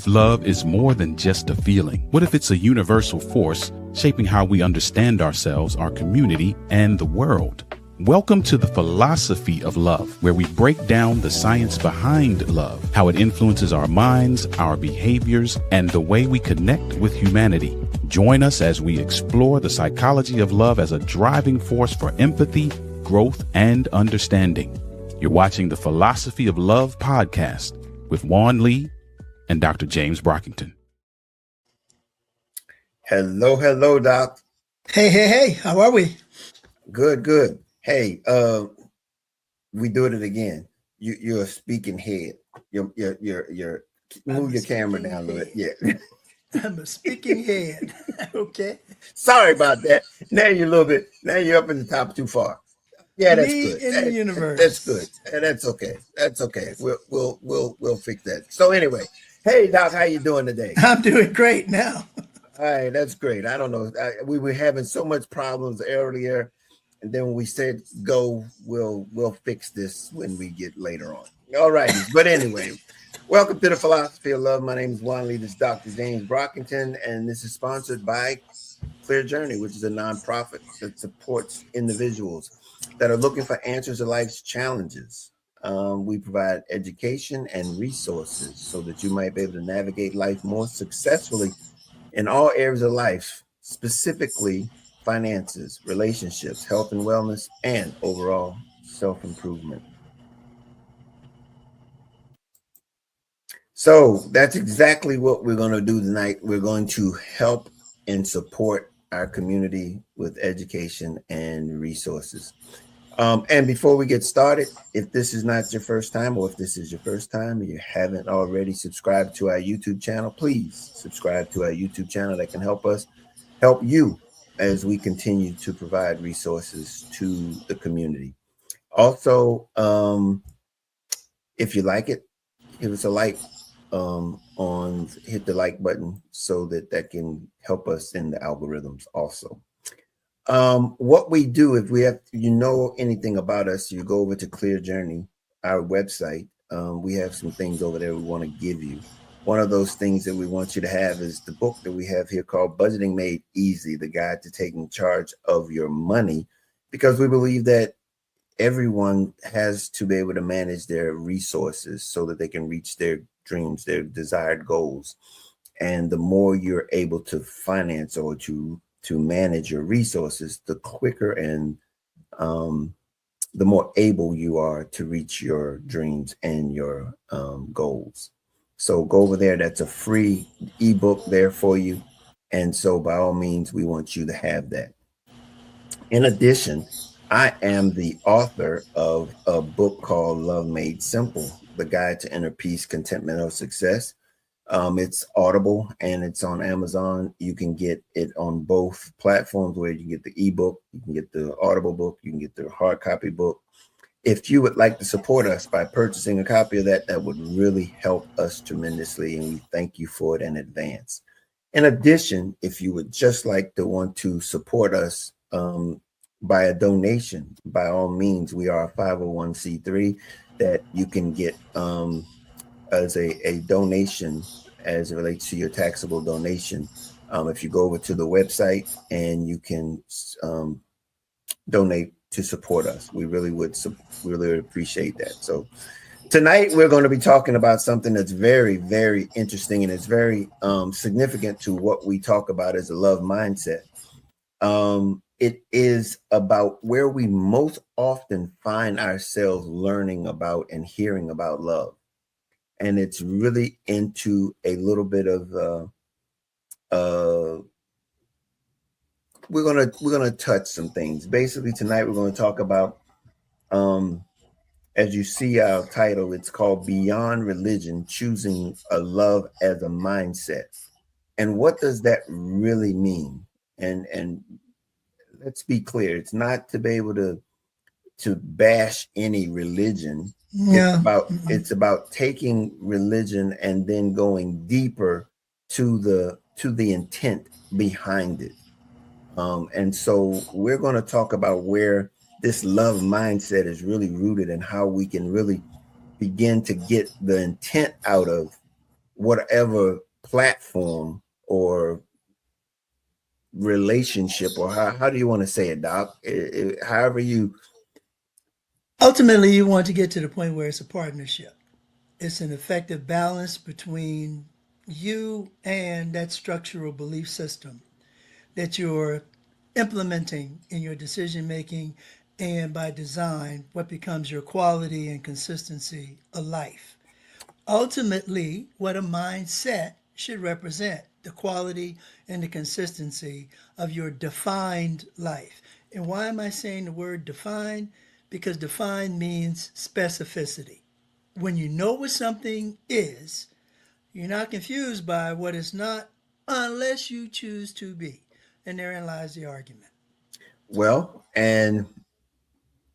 If love is more than just a feeling? What if it's a universal force shaping how we understand ourselves, our community, and the world? Welcome to the Philosophy of Love, where we break down the science behind love, how it influences our minds, our behaviors, and the way we connect with humanity. Join us as we explore the psychology of love as a driving force for empathy, growth, and understanding. You're watching the Philosophy of Love podcast with Juan Lee and Dr. James Brockington. Hello, Doc. Hey, how are we? Good. Hey, we doing it again. You're a speaking head. You're move your camera down a little bit. Yeah. I'm a speaking head. Okay. Sorry about that. Now you're up in the top too far. Yeah, that's good. In the universe. That's good. That's okay. That's okay. We'll fix that. So anyway, hey Doc, how you doing today? I'm doing great now. All right, that's great. I don't know. We were having so much problems earlier, and then when we said go, we'll fix this when we get later on. All right, but anyway, welcome to the Philosophy of Love. My name is Juan Lee. This is Dr. James Brockington, and this is sponsored by Clear Journey, which is a nonprofit that supports individuals that are looking for answers to life's challenges. We provide education and resources so that you might be able to navigate life more successfully in all areas of life, specifically finances, relationships, health and wellness, and overall self-improvement. So that's exactly what we're going to do tonight. We're going to help and support our community with education and resources. And before we get started, if this is not your first time, or if this is your first time and you haven't already subscribed to our YouTube channel, please subscribe to our YouTube channel. That can help us help you as we continue to provide resources to the community. Also, if you like it, give us a like hit the like button so that can help us in the algorithms also. What we do, if we have, anything about us, you go over to Clear Journey, our website. We have some things over there we want to give you. One of those things that we want you to have is the book that we have here called Budgeting Made Easy, the guide to taking charge of your money, because we believe that everyone has to be able to manage their resources so that they can reach their dreams, their desired goals. And the more you're able to finance or to manage your resources, the quicker and the more able you are to reach your dreams and your goals. So go over there. That's a free ebook there for you. And so by all means, we want you to have that. In addition, I am the author of a book called Love Made Simple, The Guide to Inner Peace, Contentment, or Success. It's Audible and it's on Amazon. You can get it on both platforms where you can get the ebook, you can get the Audible book, you can get the hard copy book. If you would like to support us by purchasing a copy of that, that would really help us tremendously, and we thank you for it in advance. In addition, if you would just like to want to support us by a donation, by all means, we are a 501c3 that you can get as a donation as it relates to your taxable donation. If you go over to the website and you can donate to support us, we really would appreciate that. So tonight we're going to be talking about something that's very, very interesting, and it's very significant to what we talk about as a love mindset. It is about where we most often find ourselves learning about and hearing about love. And it's really into a little bit of we're gonna touch some things. Basically, tonight we're going to talk about, as you see our title, it's called Beyond Religion: Choosing a Love as a Mindset. And what does that really mean? And let's be clear, it's not to be able to bash any religion. Yeah. It's about taking religion and then going deeper to the intent behind it. And so we're going to talk about where this love mindset is really rooted and how we can really begin to get the intent out of whatever platform or relationship, or how do you want to say it, Doc? However you. Ultimately, you want to get to the point where it's a partnership. It's an effective balance between you and that structural belief system that you're implementing in your decision making, and by design, what becomes your quality and consistency of life. Ultimately, what a mindset should represent the quality and the consistency of your defined life. And why am I saying the word define? Because define means specificity. When you know what something is, you're not confused by what it's not unless you choose to be. And therein lies the argument. Well, and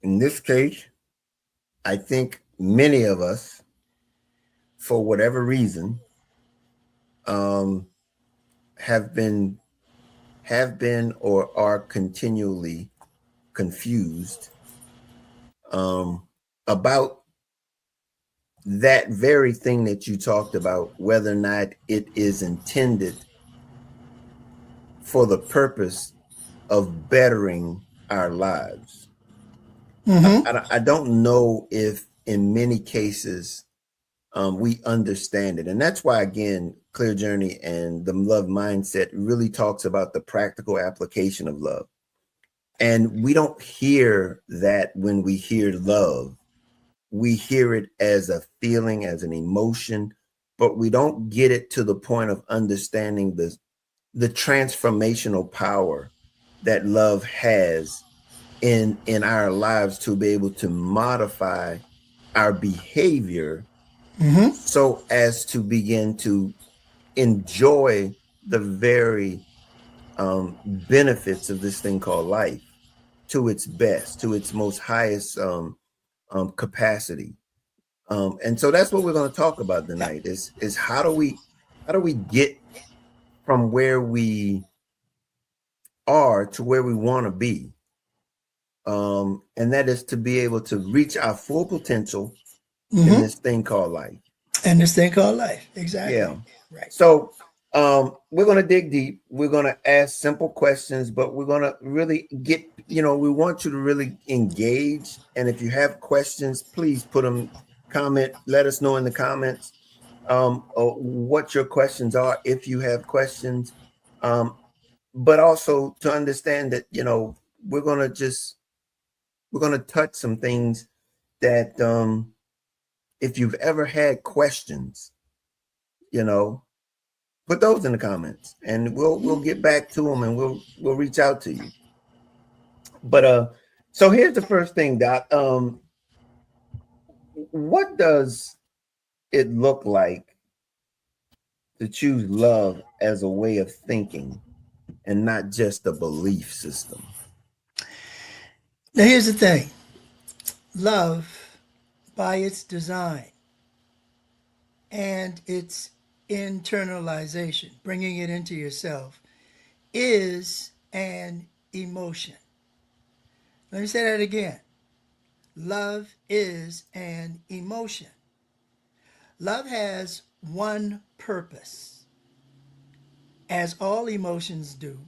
in this case, I think many of us, for whatever reason, um, have been or are continually confused about that very thing that you talked about, whether or not it is intended for the purpose of bettering our lives. I don't know if in many cases we understand it. And that's why, again, Clear Journey and the Love Mindset really talks about the practical application of love. And we don't hear that when we hear love. We hear it as a feeling, as an emotion, but we don't get it to the point of understanding the transformational power that love has in our lives to be able to modify our behavior so as to begin to enjoy the very benefits of this thing called life to its best, to its most highest capacity. And so that's what we're going to talk about tonight is how do we get from where we are to where we want to be. And that is to be able to reach our full potential in this thing called life. And this thing called life. Exactly. Yeah. Right. So we're going to dig deep. We're going to ask simple questions, but we're going to really get, we want you to really engage. And if you have questions, please put them, let us know in the comments what your questions are, if you have questions. But also to understand that, we're going to touch some things that if you've ever had questions, put those in the comments and we'll get back to them and we'll reach out to you. But so here's the first thing, Doc. What does it look like to choose love as a way of thinking and not just a belief system? Now, here's the thing. Love, by its design and its internalization, bringing it into yourself, is an emotion. Let me say that again. Love is an emotion. Love has one purpose, as all emotions do,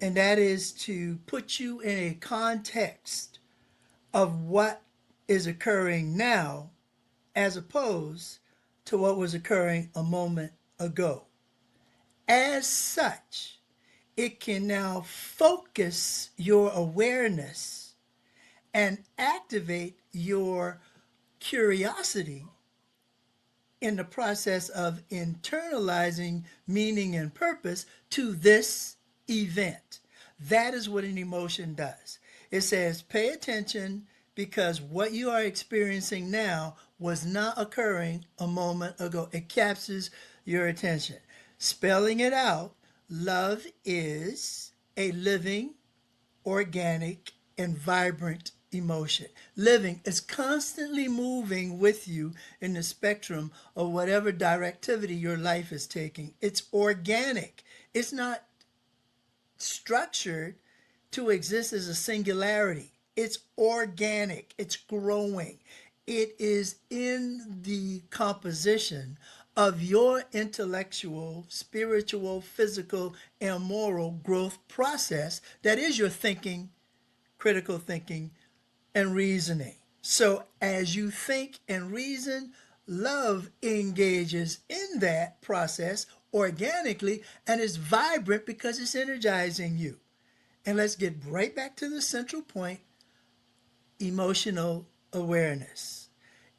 and that is to put you in a context of what is occurring now as opposed to what was occurring a moment ago. As such, it can now focus your awareness and activate your curiosity in the process of internalizing meaning and purpose to this event. That is what an emotion does. It says, pay attention because what you are experiencing now was not occurring a moment ago. It captures your attention. Spelling it out, love is a living, organic, and vibrant emotion. Living is constantly moving with you in the spectrum of whatever directivity your life is taking. It's organic. It's not structured to exist as a singularity. It's organic. It's growing. It is in the composition of your intellectual, spiritual, physical, and moral growth process that is your thinking, critical thinking, and reasoning. So as you think and reason, love engages in that process organically and is vibrant because it's energizing you. And let's get right back to the central point: emotional awareness.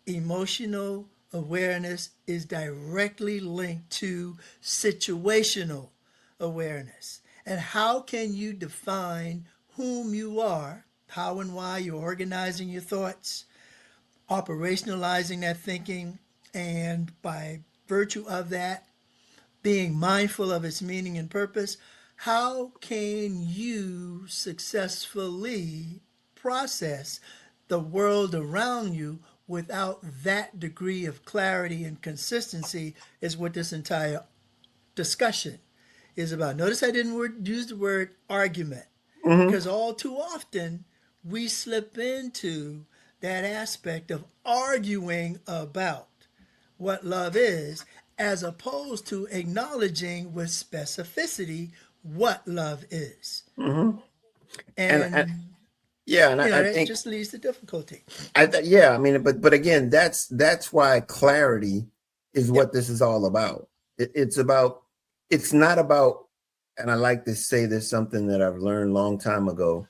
Emotional awareness is directly linked to situational awareness. And how can you define whom you are, how and why you're organizing your thoughts, operationalizing that thinking, and by virtue of that, being mindful of its meaning and purpose? How can you successfully process the world around you without that degree of clarity and consistency? Is what this entire discussion is about. Notice I didn't use the word argument, Hmm. because all too often we slip into that aspect of arguing about what love is, as opposed to acknowledging with specificity what love is. Hmm. And And, yeah, and I that think just leads to difficulty. yeah, I mean, but again, that's why clarity is Yep. what this is all about. It's about, it's not about, and I like to say this, something that I've learned a long time ago.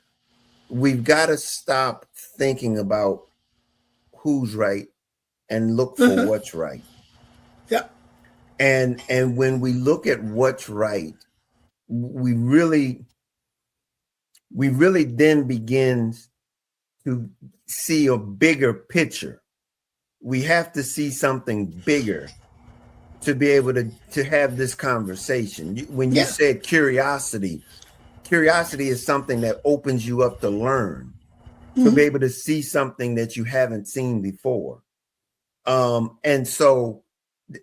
We've got to stop thinking about who's right and look for what's right. Yep. And when we look at what's right, we really then begin to see a bigger picture. We have to see something bigger to be able to have this conversation. When you Yeah. said curiosity, curiosity is something that opens you up to learn, to be able to see something that you haven't seen before. And so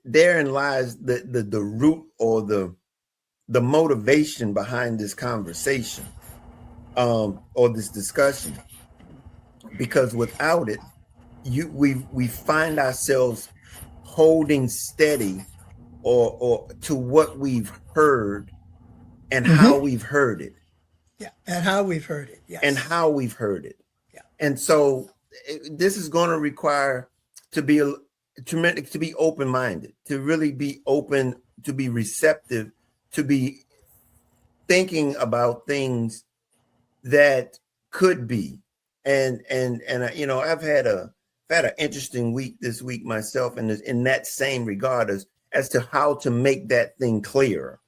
therein lies the root, or the motivation behind this conversation, or this discussion. Because without it, we find ourselves holding steady, or to what we've heard and how we've heard it, Yeah. And how we've heard it. and Yes. how we've heard it. Yeah. And so this is going to require to be to be open-minded, to really be open, to be receptive, to be thinking about things that could be. And I've had an interesting week this week myself, and in that same regard, as to how to make that thing clearer,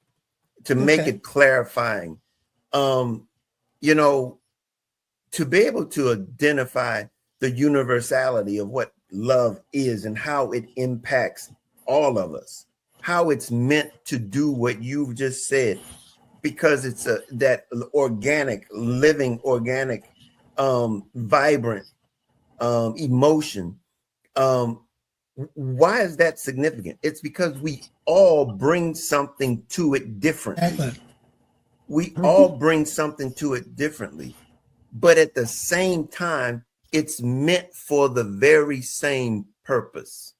to make Okay. it clarifying. um you know to be able to identify the universality of what love is and how it impacts all of us, how it's meant to do what you've just said, because it's that organic, living, organic, vibrant, emotion. Um, why is that significant? It's because we all bring something to it differently. Exactly. We all bring something to it differently, but at the same time, it's meant for the very same purpose.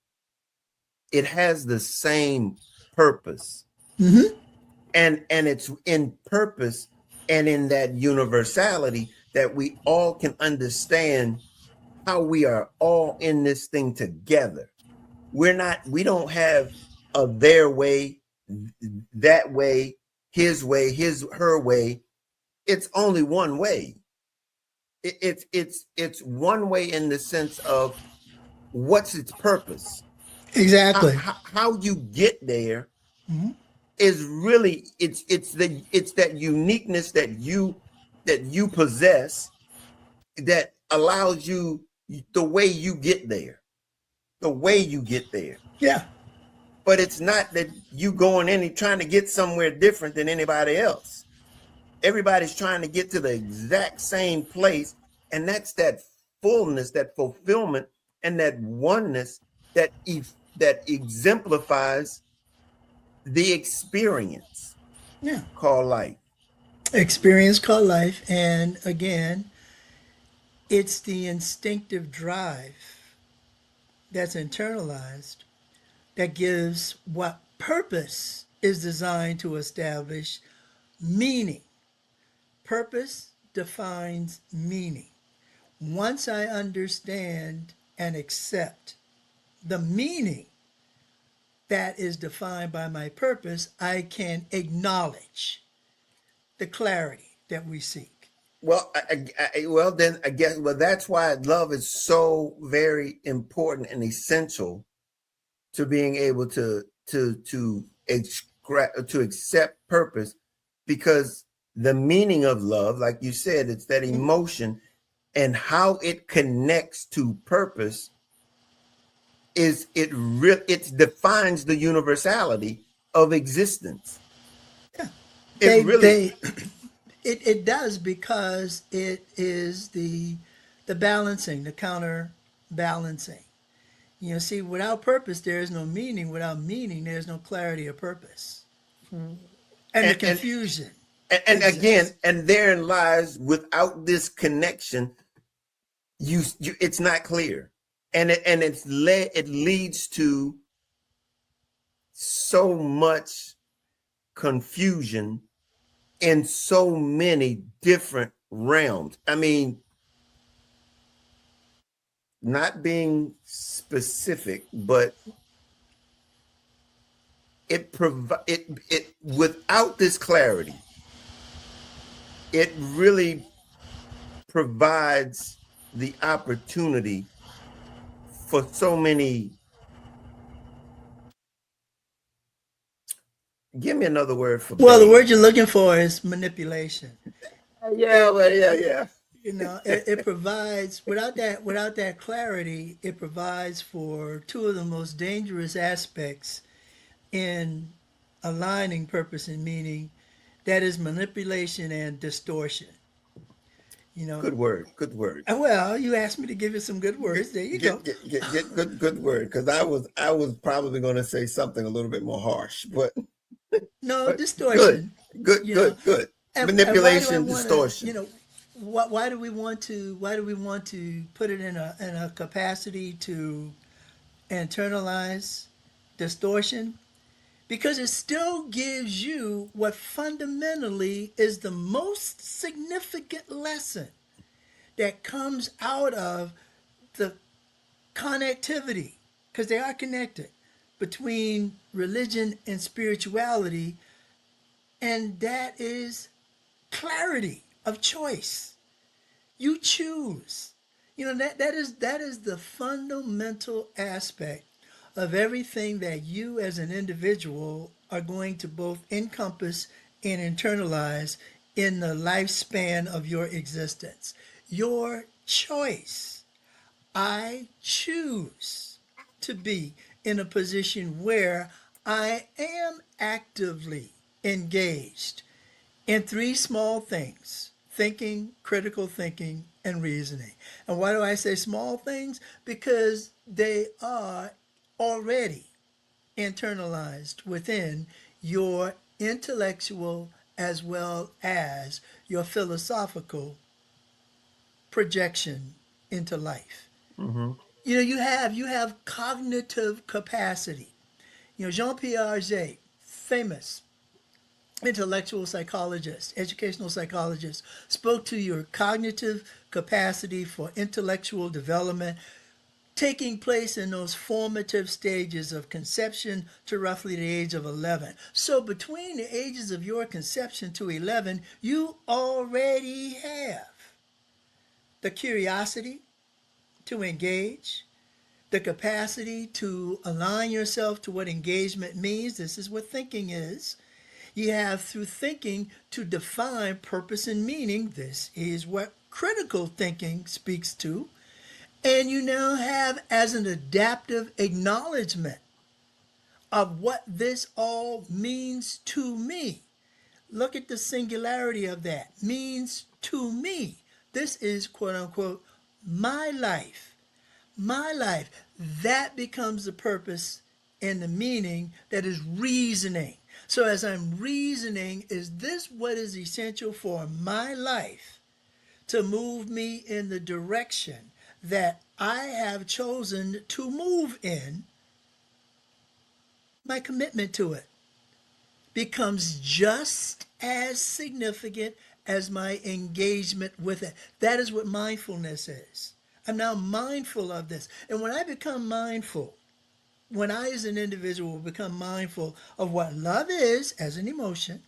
It has the same purpose, and it's in purpose and in that universality that we all can understand how we are all in this thing together. We don't have a their way, that way, her way. It's only one way. It's one way in the sense of what's its purpose. Exactly. How you get there is really, it's that uniqueness that you possess, that allows you, the way you get there, the way you get there. Yeah. But it's not that you going in trying to get somewhere different than anybody else. Everybody's trying to get to the exact same place, and that's that fullness, that fulfillment, and that oneness that exemplifies the experience Yeah. called life. Experience called life. And again, it's the instinctive drive that's internalized that gives what purpose is designed to establish meaning. Purpose defines meaning. Once I understand and accept the meaning that is defined by my purpose, I can acknowledge the clarity that we seek. Well, well, then I guess, well, that's why love is so very important and essential to being able to accept purpose, because the meaning of love, like you said, it's that emotion, and how it connects to purpose is it defines the universality of existence. Yeah. It really It does, because it is the balancing, the counterbalancing. You know, see, without purpose there is no meaning. Without meaning there's no clarity of purpose. And the and confusion and again, exists. and therein lies, without this connection, you it's not clear, and it leads to so much confusion in so many different realms. I mean, not being specific, but it without this clarity, it really provides the opportunity for so many. Give me another word for Well, the vague. word you're looking for is manipulation. Yeah, well, yeah. You know, it provides, without that clarity, it provides for two of the most dangerous aspects in aligning purpose and meaning, that is manipulation and distortion. You know, Good word. Good word. well, you asked me to give you some good words. There you go. Get good word, because I was probably going to say something a little bit more harsh, but No, but good, distortion. good, You know, good, good. and why do I Manipulation, want to? You distortion. know, why do we want to? Why do we want to put it in a capacity to internalize distortion? Because it still gives you what fundamentally is the most significant lesson that comes out of the connectivity, because they are connected, between religion and spirituality, and that is clarity of choice. You choose. You know, that is the fundamental aspect of everything that you as an individual are going to both encompass and internalize in the lifespan of your existence. Your choice. I choose to be in a position where I am actively engaged in three small things: thinking, critical thinking, and reasoning. And why do I say small things? Because they are already internalized within your intellectual as well as your philosophical projection into life. Hmm. You know, you have cognitive capacity. You know, Jean Piaget, famous intellectual psychologist, educational psychologist, spoke to your cognitive capacity for intellectual development taking place in those formative stages of conception to roughly the age of 11. So between the ages of your conception to 11, you already have the curiosity to engage, the capacity to align yourself to what engagement means. This is what thinking is. You have, through thinking, to define purpose and meaning. This is what critical thinking speaks to. And you now have, as an adaptive acknowledgement of what this all means to me. Look at the singularity of that. Means to me. This is, quote unquote, my life. My life. That becomes the purpose and the meaning that is reasoning. So as I'm reasoning, is this what is essential for my life to move me in the direction that I have chosen to move in? my commitment to it becomes just as significant as my engagement with it. That is what mindfulness is. I'm now mindful of this. And when I become mindful, when I as an individual become mindful of what love is as an emotion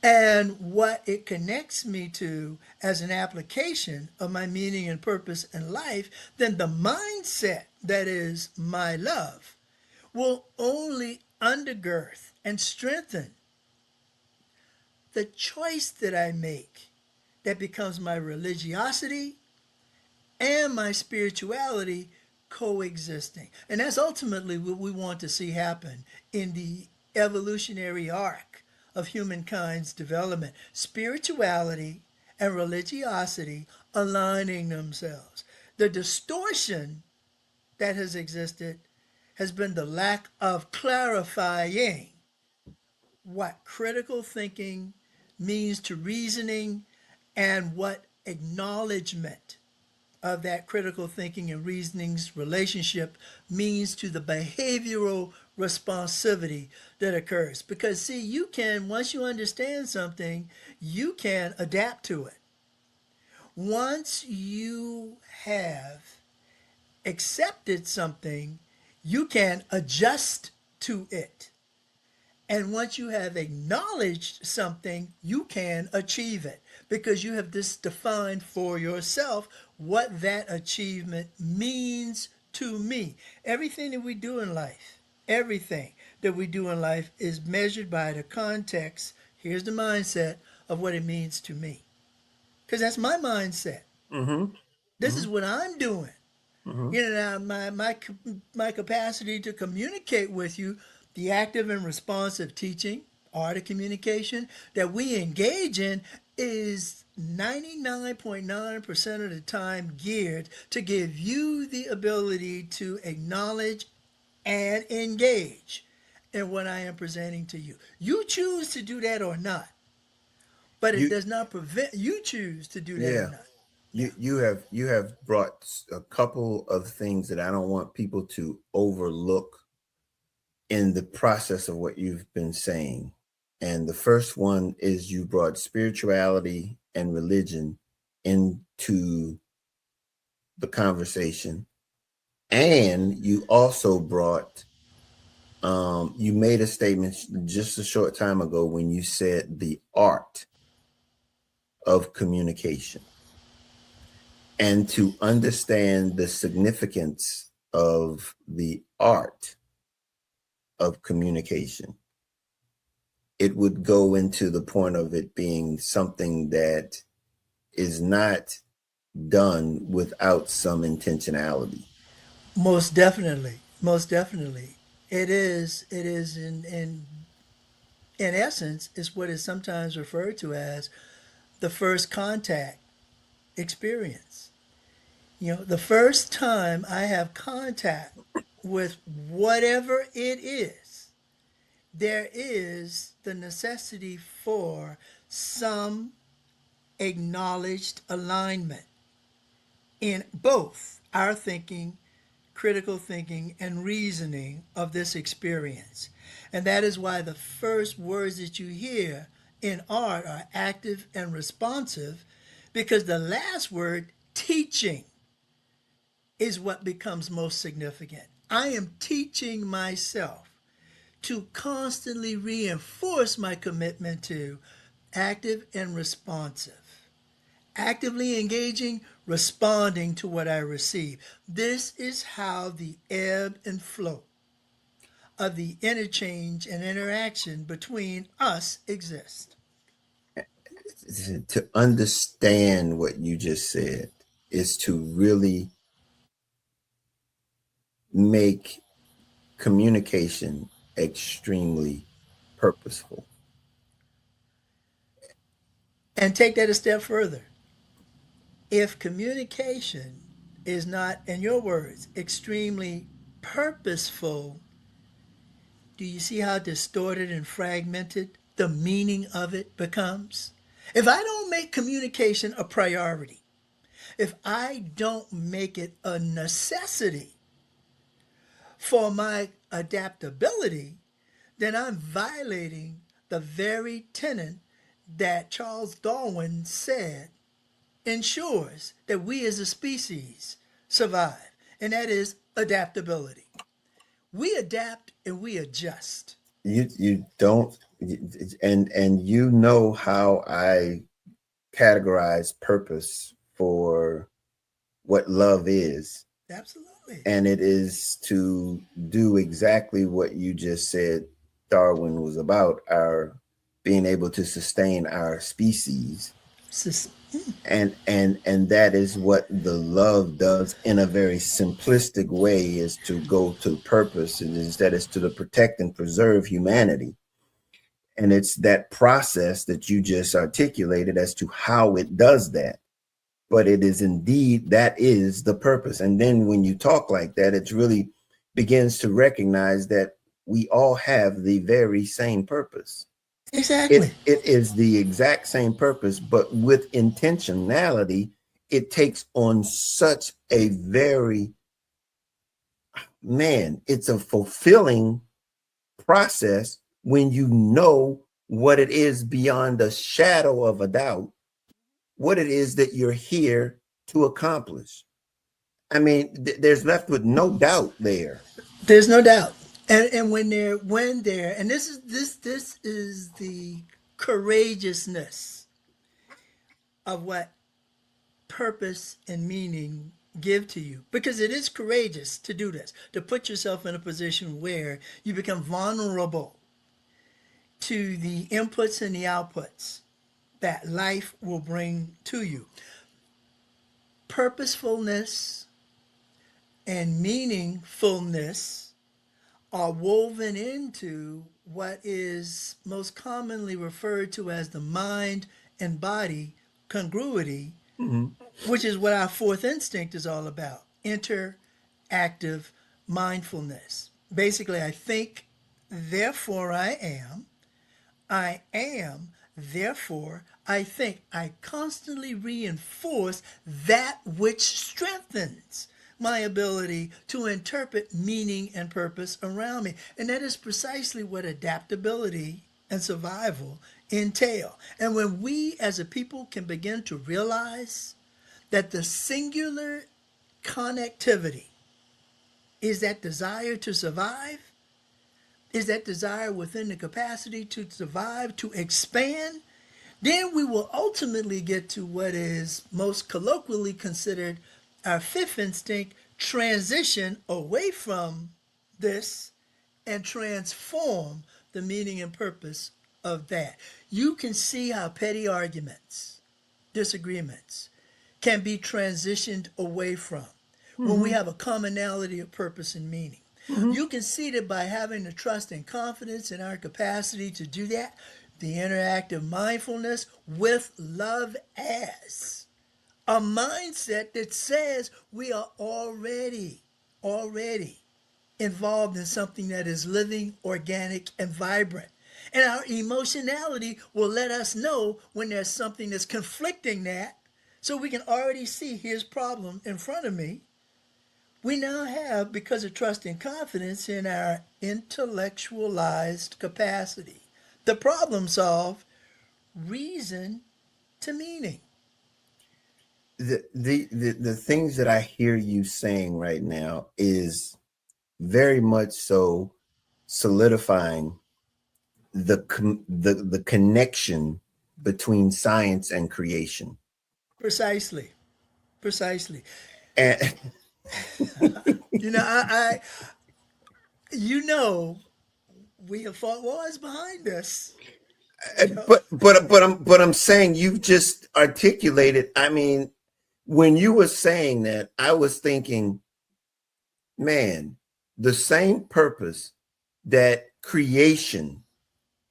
and what it connects me to as an application of my meaning and purpose in life, then the mindset that is my love will only undergird and strengthen the choice that I make that becomes my religiosity and my spirituality coexisting. And that's ultimately what we want to see happen in the evolutionary arc of humankind's development. Spirituality and religiosity aligning themselves. The distortion that has existed has been the lack of clarifying what critical thinking means to reasoning and what acknowledgement of that critical thinking and reasoning's relationship means to the behavioral responsivity that occurs. Because see, you can, once you understand something, you can adapt to it. Once you have accepted something, you can adjust to it. And once you have acknowledged something, you can achieve it because you have just defined for yourself what that achievement means to me. Everything that we do in life, everything that we do in life is measured by the context, here's the mindset of what it means to me. Because that's my mindset. Mm-hmm. This Mm-hmm. is what I'm doing. Mm-hmm. You know, my capacity to communicate with you, the active and responsive teaching, art of communication that we engage in is 99.9% of the time geared to give you the ability to acknowledge and engage in what I am presenting to you. You choose to do that or not, but it You, does not prevent you choose to do that or yeah, not. you have brought a couple of things that I don't want people to overlook in the process of what you've been saying. And the first one is you brought spirituality and religion into the conversation. And you also brought, you made a statement just a short time ago when you said the art of communication. And to understand the significance of the art of communication, it would go into the point of it being something that is not done without some intentionality. Most definitely. Most definitely. It is in essence is what is sometimes referred to as the first contact experience. You know, the first time I have contact with whatever it is, there is the necessity for some acknowledged alignment in both our thinking, critical thinking, and reasoning of this experience. And that is why the first words that you hear in art are active and responsive, because the last word, teaching, is what becomes most significant. I am teaching myself to constantly reinforce my commitment to active and responsive. Actively engaging, responding to what I receive. This is how the ebb and flow of the interchange and interaction between us exist. To understand what you just said is to really make communication extremely purposeful. And take that a step further. If communication is not, in your words, extremely purposeful, do you see how distorted and fragmented the meaning of it becomes? If I don't make communication a priority, if I don't make it a necessity for my adaptability, then I'm violating the very tenet that Charles Darwin said ensures that we as a species survive, and that is adaptability. We adapt and we adjust. You don't, and you know how I categorize purpose for what love is, Absolutely. and it is to do exactly what you just said Darwin was about, our being able to sustain our species. Sus- And that is what the love does in a very simplistic way, is to go to purpose, and is that is to protect and preserve humanity. And it's that process that you just articulated as to how it does that. But it is indeed, that is the purpose. And then when you talk like that, it really begins to recognize that we all have the very same purpose. Exactly. It is the exact same purpose, but with intentionality, it takes on such a very, man, it's a fulfilling process when you know what it is beyond a shadow of a doubt, what it is that you're here to accomplish. I mean, there's left with no doubt there. There's no doubt. And when they're and this is the courageousness of what purpose and meaning give to you, because it is courageous to do this, to put yourself in a position where you become vulnerable to the inputs and the outputs that life will bring to you. Purposefulness and meaningfulness are woven into what is most commonly referred to as the mind and body congruity, Mhm. which is what our fourth instinct is all about: interactive mindfulness. Basically, I think, therefore I am. I am, therefore I think. I constantly reinforce that which strengthens my ability to interpret meaning and purpose around me. And that is precisely what adaptability and survival entail. And when we as a people can begin to realize that the singular connectivity is that desire to survive, is that desire within the capacity to survive, to expand, then we will ultimately get to what is most colloquially considered our fifth instinct: transition away from this and transform the meaning and purpose of that. You can see how petty arguments, disagreements, can be transitioned away from when we Mhm. have a commonality of purpose and meaning. Mhm. You can see that by having the trust and confidence in our capacity to do that, the interactive mindfulness with love as a mindset that says we are already involved in something that is living, organic, and vibrant. And our emotionality will let us know when there's something that's conflicting that, so we can already see here's problem in front of me. We now have, because of trust and confidence in our intellectualized capacity, the problem solve reason to meaning. The things that I hear you saying right now is very much so solidifying the connection between science and creation. Precisely. Precisely. And You know, you know, we have fought wars behind us. You know, but I'm saying you've just articulated. I mean, when you were saying that, I was thinking, man, the same purpose that creation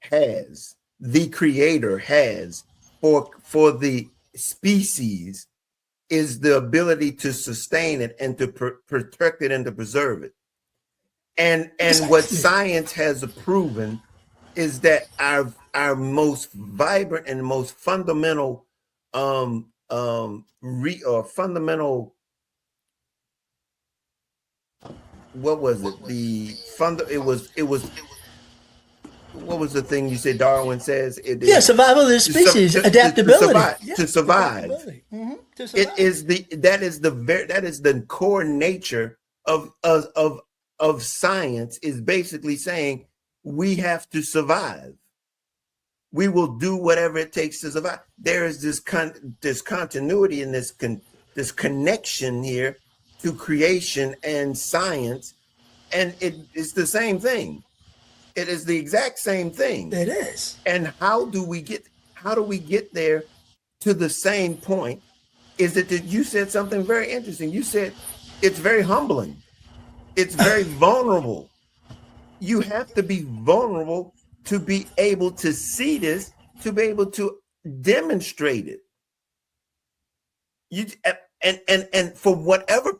has, the creator has for the species, is the ability to sustain it and to protect it and to preserve it. And what precisely. science has proven is that our most vibrant and most fundamental fundamental what was it? The fund. It was what was the thing you said? Darwin says it Yeah, is survival of the species, to adaptability. survive. Yeah, To survive. adaptability. To It survive. is that is the core nature of science. Is basically saying we have to survive. We will do whatever it takes to survive. There is this continuity and this connection here to creation and science, and it's the same thing. It is the exact same thing. It is. And how do we get there to the same point? Is it that you said something very interesting? You said it's very humbling. It's very vulnerable. You have to be vulnerable to be able to see this, to be able to demonstrate it. You and from whatever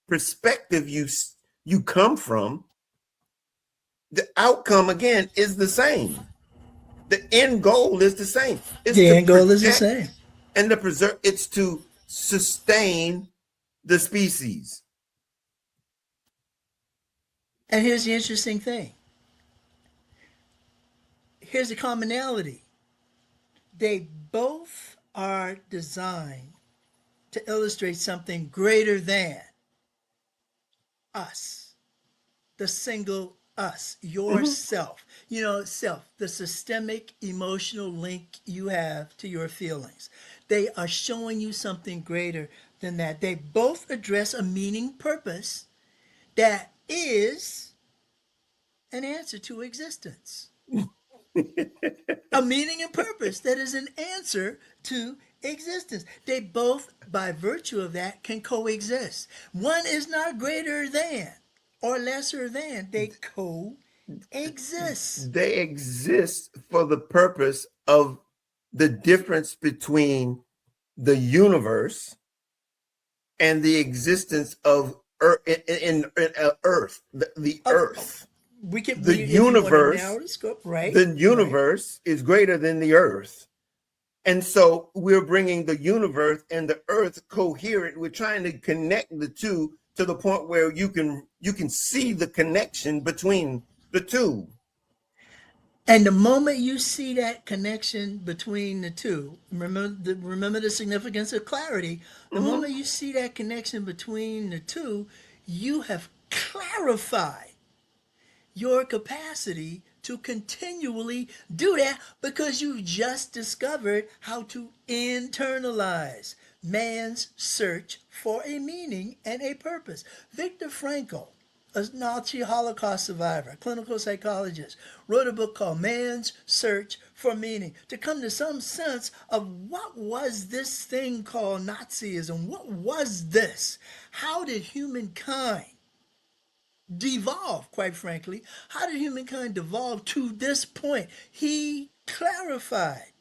perspective you come from, the outcome again is the same. The end goal is the same. It's The to end goal is the protect same. and to preserve. It's to sustain the species. And here's the interesting thing. Here's the commonality. They both are designed to illustrate something greater than us, the single us, yourself. You know, self, the systemic emotional link you have to your feelings. They are showing you something greater than that. They both address a meaning purpose that is an answer to existence. A meaning and purpose that is an answer to existence. They both, by virtue of that, can coexist. One is not greater than or lesser than, they coexist. They exist for the purpose of the difference between the universe and the existence of Earth, Earth, the Earth. We can The universe, narrow the scope, right? the universe is greater than the Earth. And so we're bringing the universe and the Earth coherent. We're trying to connect the two to the point where you can see the connection between the two. And the moment you see that connection between the two, remember the significance of clarity. The Mm-hmm. moment you see that connection between the two, you have clarified your capacity to continually do that because you just discovered how to internalize man's search for a meaning and a purpose. Viktor Frankl, a Nazi Holocaust survivor, clinical psychologist, wrote a book called Man's Search for Meaning to come to some sense of what was this thing called Nazism? What was this? How did humankind devolve, quite frankly? How did humankind devolve to this point? He clarified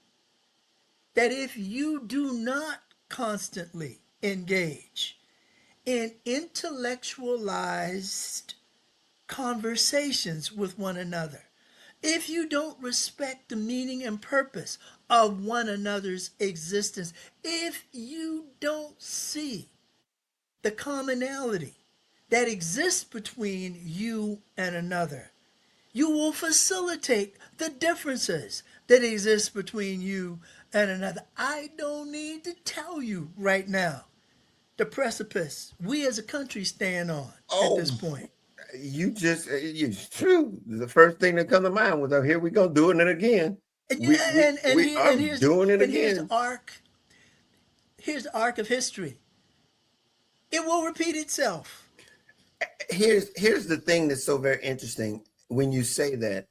that if you do not constantly engage in intellectualized conversations with one another, if you don't respect the meaning and purpose of one another's existence, if you don't see the commonality that exists between you and another, you will facilitate the differences that exist between you and another. I don't need to tell you right now the precipice we as a country stand on at Oh, this point. it's true. The first thing that comes to mind was, oh, here we go doing it again. And you, We are doing it here's the again. arc. Here's the arc of history. It will repeat itself. Here's the thing that's so very interesting when you say that.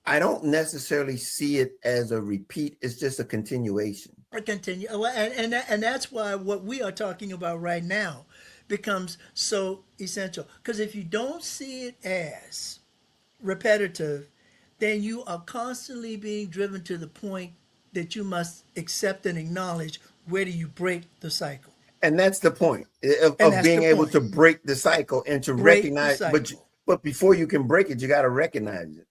I don't necessarily see it as a repeat. It's just a continuation. Or continue, and that's why what we are talking about right now becomes so essential. Because if you don't see it as repetitive, then you are constantly being driven to the point that you must accept and acknowledge where do you break the cycle. And that's the point And of that's being the able point. to break the cycle and to Break the recognize. cycle. But before you can break it, you got to recognize it.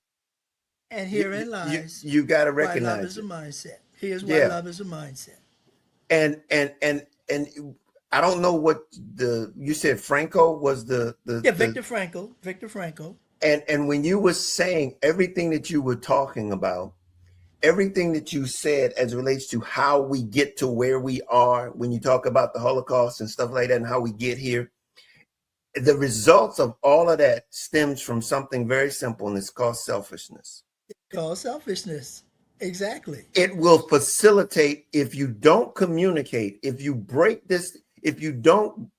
And You herein lies you got to why love recognize is a it. mindset. Here's why Yeah. love is a mindset. And I don't know what you said Franco was Yeah, Viktor Frankl. Viktor Frankl. and when you were saying everything that you were talking about, everything that you said as it relates to how we get to where we are, when you talk about the Holocaust and stuff like that and how we get here, the results of all of that stems from something very simple, and it's called selfishness. Called selfishness. Exactly. It will facilitate if you don't communicate, if you break this, if you don't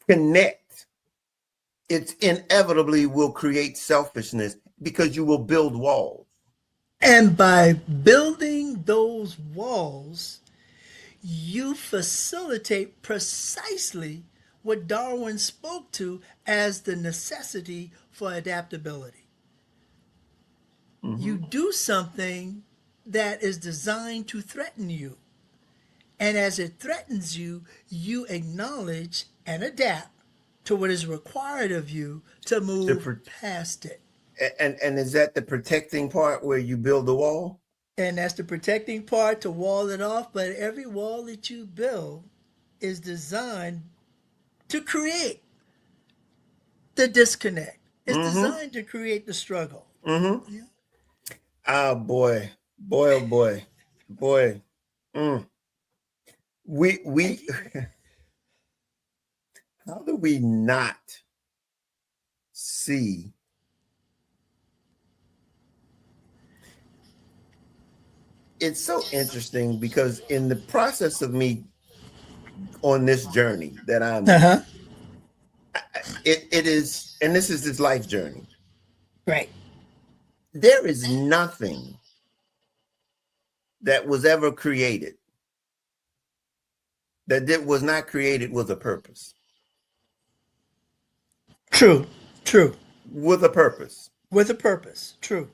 connect, it inevitably will create selfishness because you will build walls. And by building those walls, you facilitate precisely what Darwin spoke to as the necessity for adaptability. You do something that is designed to threaten you. And as it threatens you, you acknowledge and adapt to what is required of you to move past it. And is that the protecting part where you build the wall? And that's the protecting part to wall it off. But every wall that you build is designed to create the disconnect. It's designed to create the struggle. Yeah. Ah, boy, oh boy. We how do we not see it's so interesting because in the process of me on this journey that I'm it is, and this is this life journey. Right. There is nothing that was ever created that was not created with a purpose. True. With a purpose. With a purpose. True.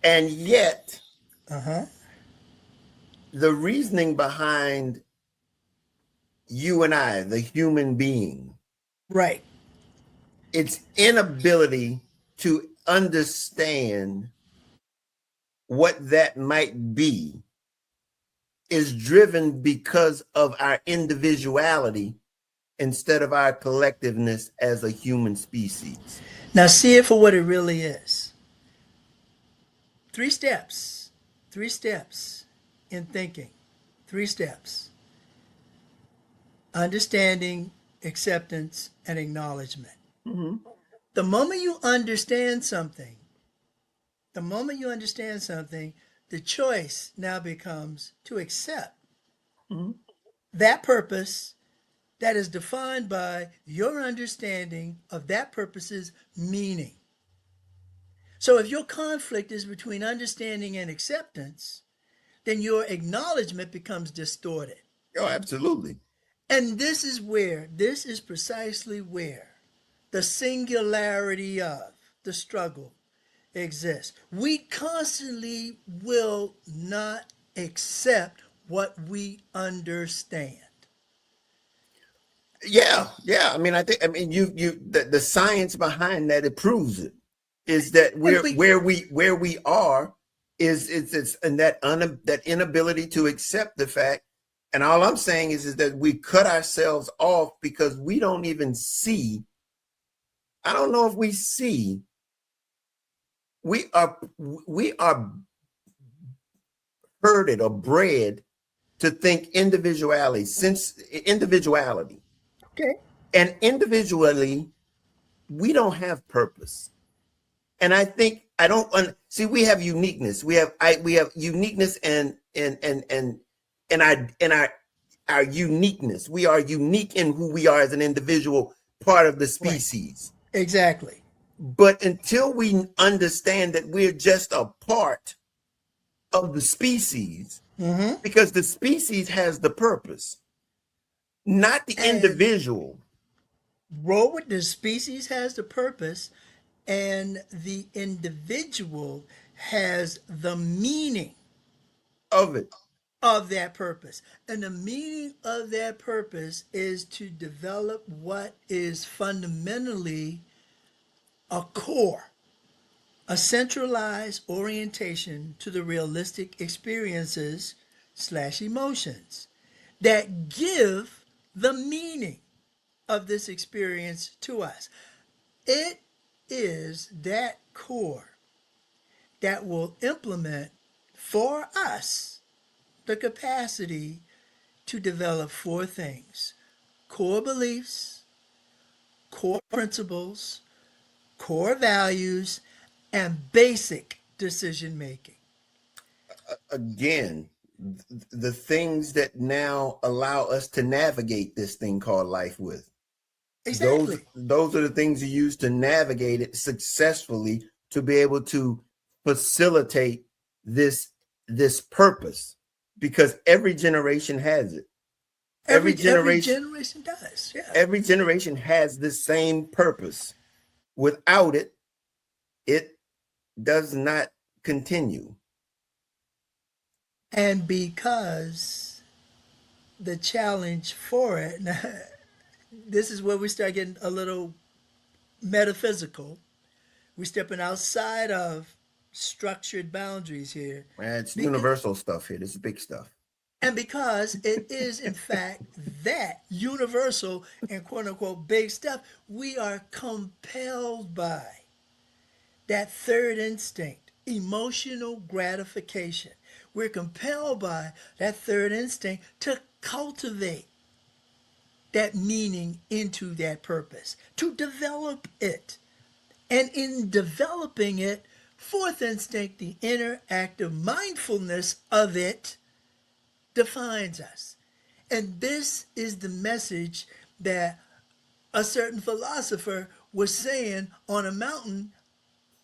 And yet, the reasoning behind you and I, the human being, right, its inability to understand what that might be is driven because of our individuality instead of our collectiveness as a human species. Now see it for what it really is. Three steps in thinking. 3 steps. Understanding, acceptance, and acknowledgement. The moment you understand something, the choice now becomes to accept that purpose that is defined by your understanding of that purpose's meaning. So if your conflict is between understanding and acceptance, then your acknowledgement becomes distorted. Oh, absolutely. And this is precisely where the singularity of the struggle exists. We constantly will not accept what we understand. Yeah. I mean, the science behind that, it proves it. Is that where we are is it's and that inability to accept the fact. And all I'm saying is that we cut ourselves off because we don't even see. I don't know if we see. We are herded or bred to think individuality. Okay. And individually, we don't have purpose. And I think we have uniqueness. We have uniqueness and our uniqueness. We are unique in who we are as an individual part of the species. Right. Exactly. But until we understand that we're just a part of the species, because the species has the purpose, not the individual. Roll with the species has the purpose, and the individual has the meaning of it. Of that purpose. And the meaning of that purpose is to develop what is fundamentally a core, a centralized orientation to the realistic experiences / emotions that give the meaning of this experience to us. It is that core that will implement for us the capacity to develop four things: core beliefs, core principles, core values, and basic decision making. Again, the things that now allow us to navigate this thing called life with. Those Exactly. those are the things you use to navigate it successfully, to be able to facilitate this purpose, because every generation has it. Every Every generation generation does. Yeah. every generation has the same purpose. Without it, it does not continue. And because the challenge for it, this is where we start getting a little metaphysical. We're stepping outside of structured boundaries here. It's Because, universal stuff here. This is big stuff. and because it is, in fact, that universal and quote unquote big stuff, we are compelled by that third instinct, emotional gratification. We're compelled by that third instinct to cultivate that meaning into that purpose, to develop it. And in developing it, fourth instinct, the inner active mindfulness of it, defines us. And this is the message that a certain philosopher was saying on a mountain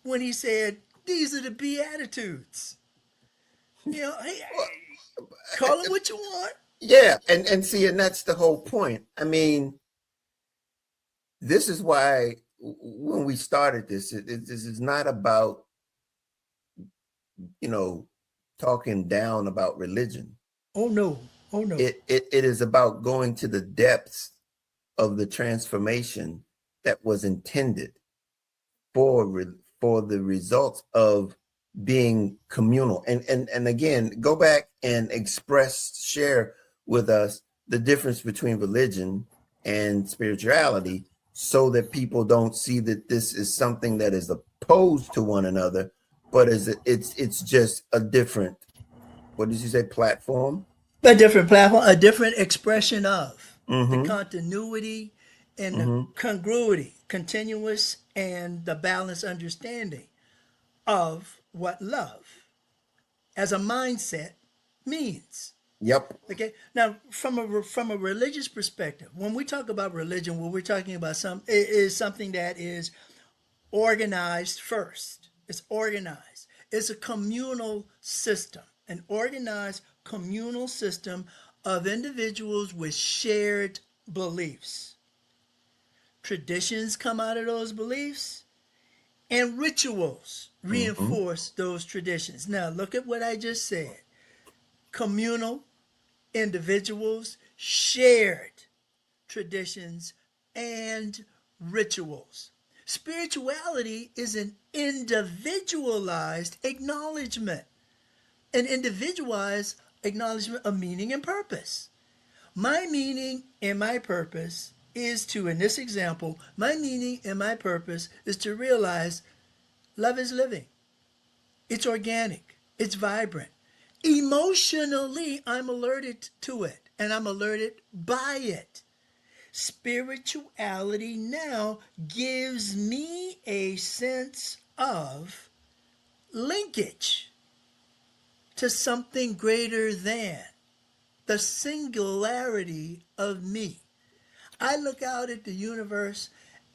when he said, "These are the Beatitudes." You know, hey, Well, call them what you want. yeah, and see, and that's the whole point. I mean, this is why when we started this, this is not about, you know, talking down about religion. Oh no, oh no. It is about going to the depths of the transformation that was intended for for the results of being communal. And again, go back and share with us the difference between religion and spirituality, so that people don't see that this is something that is opposed to one another, but it's just a different, what did you say, platform? A different platform, a different expression of the Mm-hmm. continuity and the Mm-hmm. congruity, continuous and the balanced understanding of what love as a mindset means. Yep. Okay. Now, from a religious perspective, when we talk about religion, what we're talking about it is something that is organized first. It's organized. It's a communal system, an organized communal system of individuals with shared beliefs. Traditions come out of those beliefs, and rituals Mm-hmm. reinforce those traditions. Now, look at what I just said: communal, individuals, shared traditions, and rituals. Spirituality is an individualized acknowledgement, an individualized acknowledgement of meaning and purpose. My meaning and my purpose is to, in this example, my meaning and my purpose is to realize love is living. It's organic. It's vibrant. Emotionally, I'm alerted to it and I'm alerted by it. Spirituality now gives me a sense of linkage to something greater than the singularity of me. I look out at the universe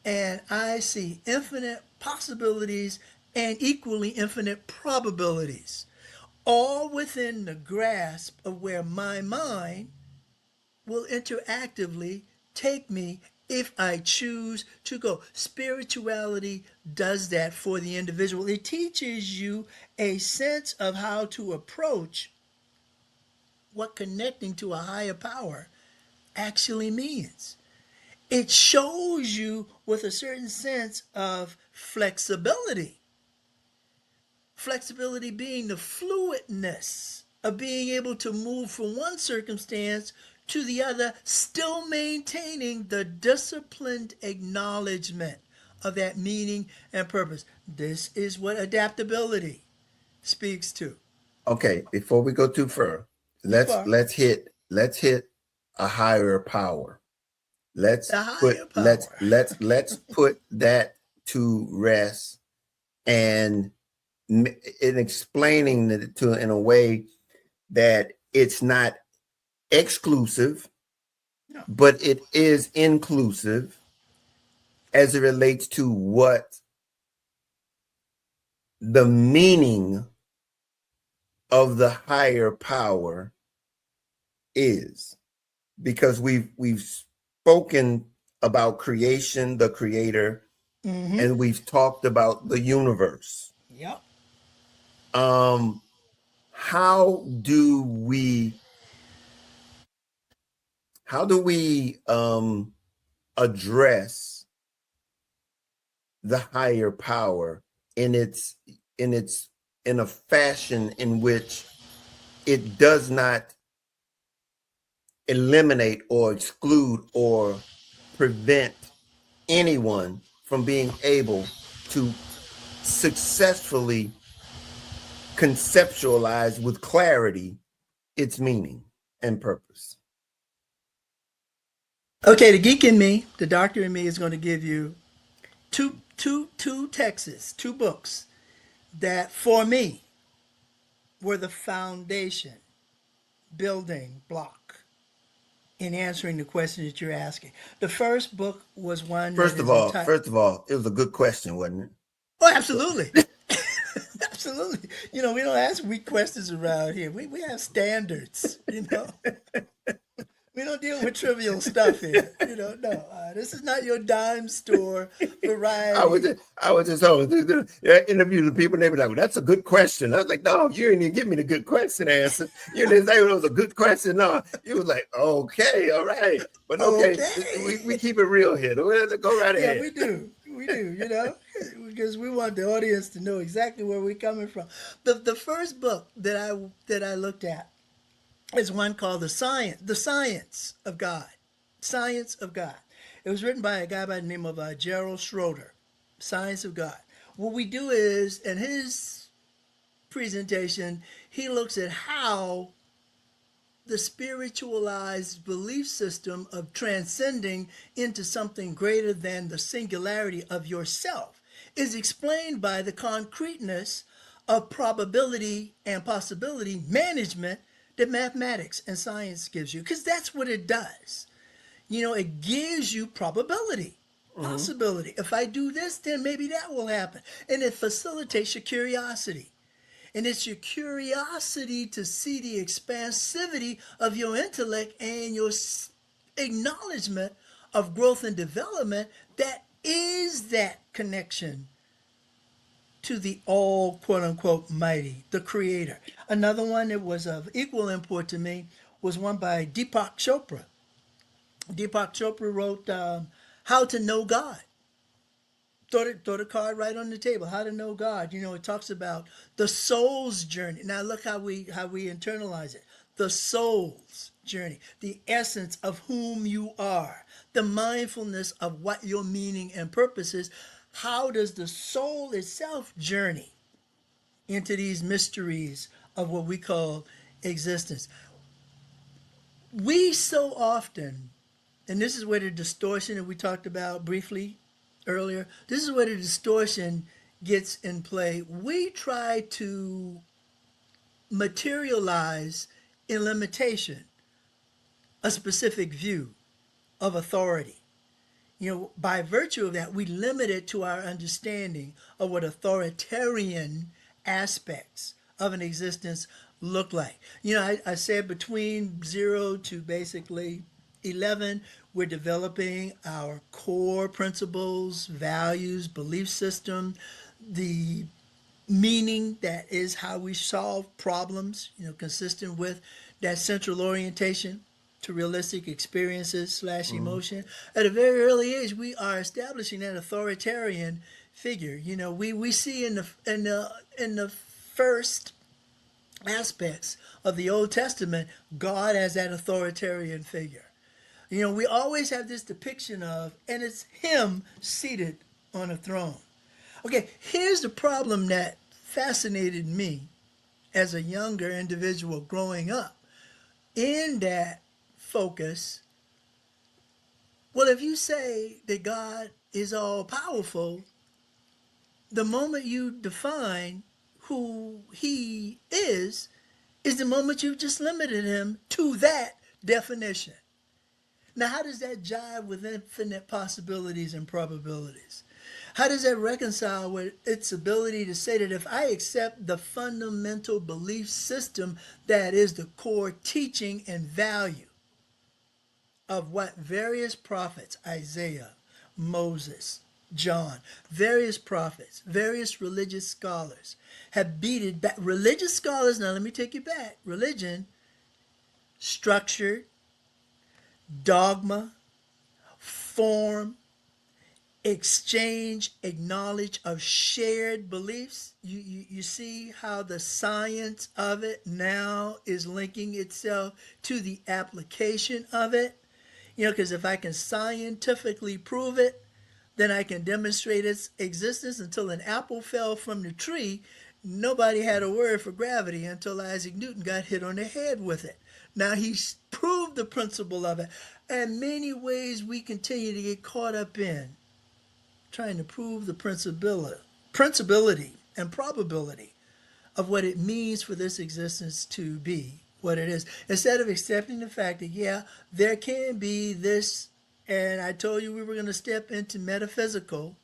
and I see infinite possibilities and equally infinite probabilities, all within the grasp of where my mind will interactively take me if I choose to go. Spirituality does that for the individual. It teaches you a sense of how to approach what connecting to a higher power actually means. It shows you with a certain sense of flexibility. Flexibility being the fluidness of being able to move from one circumstance to the other, still maintaining the disciplined acknowledgement of that meaning and purpose. This is what adaptability speaks to. Okay, before we go too far, Too far. let's hit a higher power. Let's The put higher power. let's put that to rest, and in explaining it to in a way that it's not exclusive, No. but it is inclusive as it relates to what the meaning of the higher power is, because we've spoken about creation, the creator, Mm-hmm. and we've talked about the universe. Yep. How do we address the higher power in a fashion in which it does not eliminate or exclude or prevent anyone from being able to successfully conceptualize with clarity its meaning and purpose? Okay, the geek in me, the doctor in me, is going to give you two texts, two books that for me were the foundation building block in answering the question that you're asking. The first book was one that First is of all, entitled. it was a good question, wasn't it? Oh, absolutely. Absolutely. We don't ask weak questions around here. We have standards. We don't deal with trivial stuff here. No. This is not your dime store variety. I was just interviewing the people, and they were like, well, "That's a good question." I was like, "No, you didn't even give me the good question answer. You didn't say it was a good question. No, you was like, okay, all right, but okay, Okay. we keep it real here. Go right Yeah, ahead." we do. We do, because we want the audience to know exactly where we're coming from. The first book that I looked at is one called The Science of God. Science of God. It was written by a guy by the name of Gerald Schroeder. Science of God. What we do is, in his presentation, he looks at how the spiritualized belief system of transcending into something greater than the singularity of yourself is explained by the concreteness of probability and possibility management that mathematics and science gives you, because that's what it does. It gives you probability, Mm-hmm. possibility. If I do this, then maybe that will happen, and it facilitates your curiosity. And it's your curiosity to see the expansivity of your intellect and your acknowledgement of growth and development that is that connection to the all quote unquote mighty, the creator. Another one that was of equal import to me was one by Deepak Chopra. Deepak Chopra wrote How to Know God. Throw the card right on the table. How to know God. It talks about the soul's journey. Now look how we internalize it. The soul's journey, the essence of whom you are, the mindfulness of what your meaning and purpose is. How does the soul itself journey into these mysteries of what we call existence? We so often, and this is where the distortion that we talked about briefly earlier, this is where the distortion gets in play. We try to materialize in limitation a specific view of authority. By virtue of that, we limit it to our understanding of what authoritarian aspects of an existence look like. I said between 0 to basically 11, we're developing our core principles, values, belief system, the meaning that is how we solve problems, consistent with that central orientation to realistic experiences slash Mm-hmm. emotion. At a very early age, we are establishing that authoritarian figure. We see in the first aspects of the Old Testament, God as that authoritarian figure. You know, we always have this depiction of, and it's him seated on a throne. Okay, here's the problem that fascinated me as a younger individual growing up. In that focus, well, if you say that God is all powerful, the moment you define who he is the moment you've just limited him to that definition. Now, how does that jive with infinite possibilities and probabilities? How does that reconcile with its ability to say that if I accept the fundamental belief system that is the core teaching and value of what various prophets, Isaiah, Moses, John, various prophets, various religious scholars have beaten back. Religious scholars, now let me take you back. Religion, structured, dogma, form, exchange, acknowledge of shared beliefs. You see how the science of it now is linking itself to the application of it. You know, because if I can scientifically prove it, then I can demonstrate its existence. Until an apple fell from the tree, nobody had a word for gravity until Isaac Newton got hit on the head with it. Now he's proved the principle of it. And many ways we continue to get caught up in trying to prove the principality and probability of what it means for this existence to be what it is, instead of accepting the fact that, yeah, there can be this, and I told you we were going to step into metaphysical.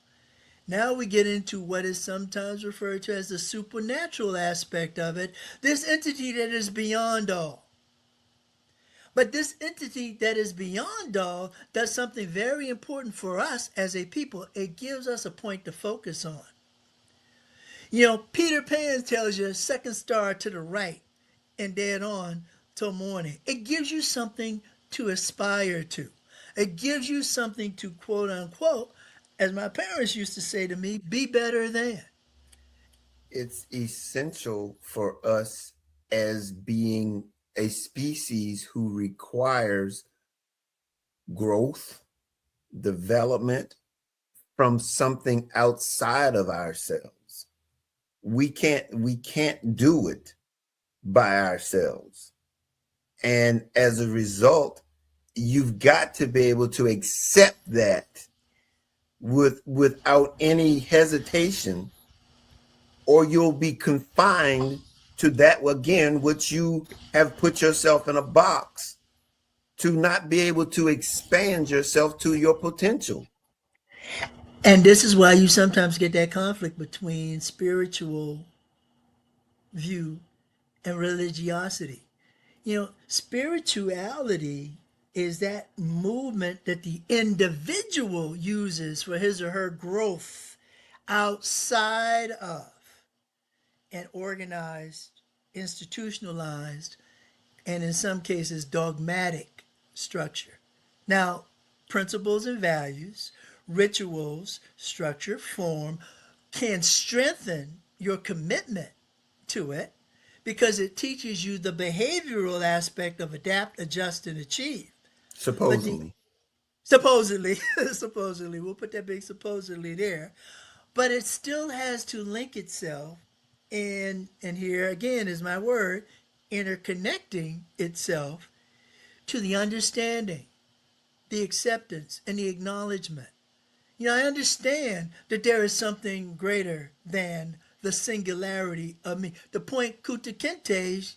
Now we get into what is sometimes referred to as the supernatural aspect of it, this entity that is beyond all. But this entity that is beyond all does something very important for us as a people. It gives us a point to focus on. You know, Peter Pan tells you second star to the right and dead on till morning. It gives you something to aspire to. It gives you something to, quote unquote, as my parents used to say to me, be better than. It's essential for us as being a species who requires growth, development from something outside of ourselves. We can't do it by ourselves. And as a result, you've got to be able to accept that without any hesitation, or you'll be confined to that again, which you have put yourself in a box to not be able to expand yourself to your potential. And this is why you sometimes get that conflict between spiritual view and religiosity. You know, spirituality is that movement that the individual uses for his or her growth outside of an organized, institutionalized, and in some cases dogmatic structure. Now, principles and values, rituals, structure, form can strengthen your commitment to it because it teaches you the behavioral aspect of adapt, adjust, and achieve. Supposedly. Supposedly, supposedly, we'll put that big supposedly there, but it still has to link itself in, and here again is my word, interconnecting itself to the understanding, the acceptance, and the acknowledgement. You know, I understand that there is something greater than the singularity of me. The point Kunta Kinte's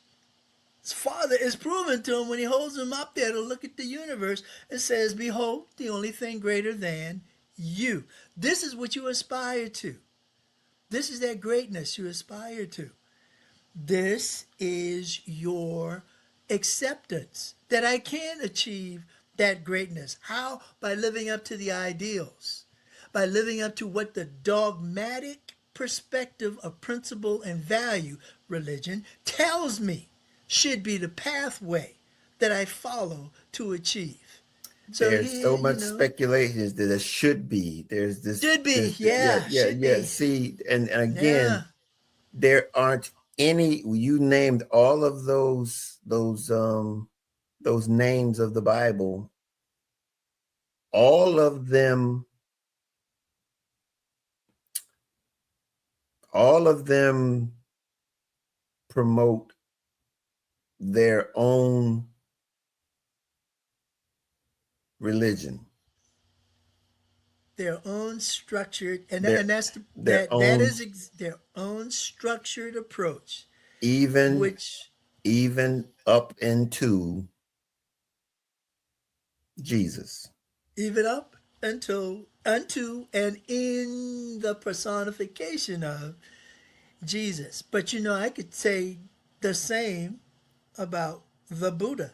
father is proven to him when he holds him up there to look at the universe and says, behold, the only thing greater than you. This is what you aspire to. This is that greatness you aspire to. This is your acceptance that I can achieve that greatness. How? By living up to the ideals, by living up to what the dogmatic perspective of principle and value, religion, tells me should be the pathway that I follow to achieve. So There's here, so much speculation that it should be. There's this should be, this, yeah, should yeah. be. See, and again, Yeah. there aren't you named all of those names of the Bible, all of them promote their own religion, Their own structured, and their that's their that own, is their own structured approach, even which up into Jesus. even up unto and in the personification of Jesus. But I could say the same about the Buddha.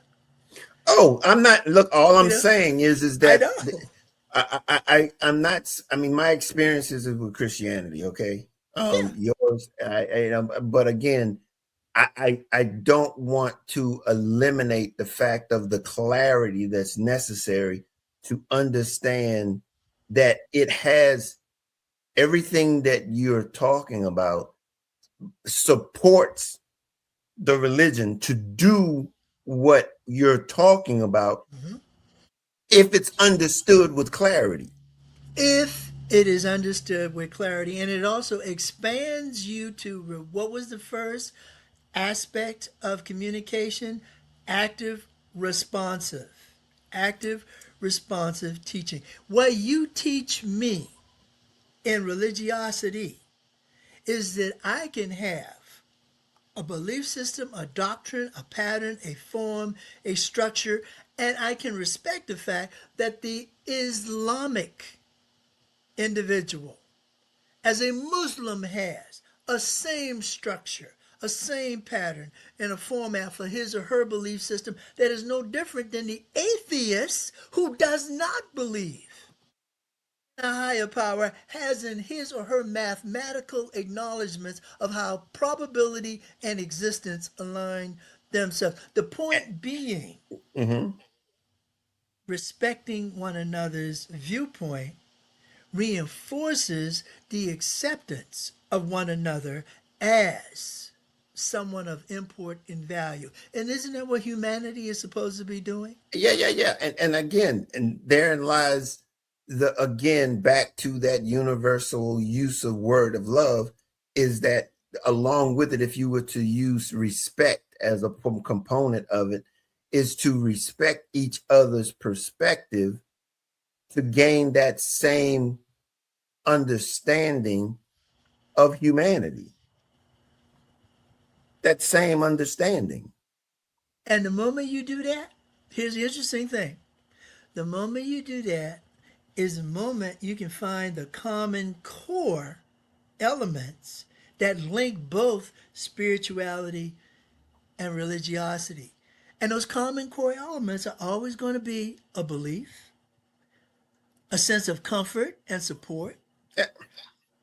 Oh, I'm not. Look, all You I'm know, saying is I that know. I'm not. I mean, my experiences is with Christianity. Okay, Yeah. yours. But again, I don't want to eliminate the fact of the clarity that's necessary to understand that it has everything that you're talking about supports the religion to do what you're talking about Mhm. if it's understood with clarity. If it is understood with clarity, and it also expands you to what was the first aspect of communication? Active, responsive. Active, responsive teaching. What you teach me in religiosity is that I can have a belief system, a doctrine, a pattern, a form, a structure, and I can respect the fact that the Islamic individual, as a Muslim, has a same structure, a same pattern, and a format for his or her belief system that is no different than the atheist who does not believe a higher power has in his or her mathematical acknowledgments of how probability and existence align themselves. The point being, Mm-hmm. respecting one another's viewpoint reinforces the acceptance of one another as someone of import and value. And isn't that what humanity is supposed to be doing? Yeah. And again, and therein lies the again back to that universal use of word of love is that along with it, if you were to use respect as a component of it, is to respect each other's perspective to gain that same understanding of humanity, that same understanding. And the moment you do that, here's the interesting thing. The moment you do that is the moment you can find the common core elements that link both spirituality and religiosity. And those common core elements are always going to be a belief, a sense of comfort and support, Yeah.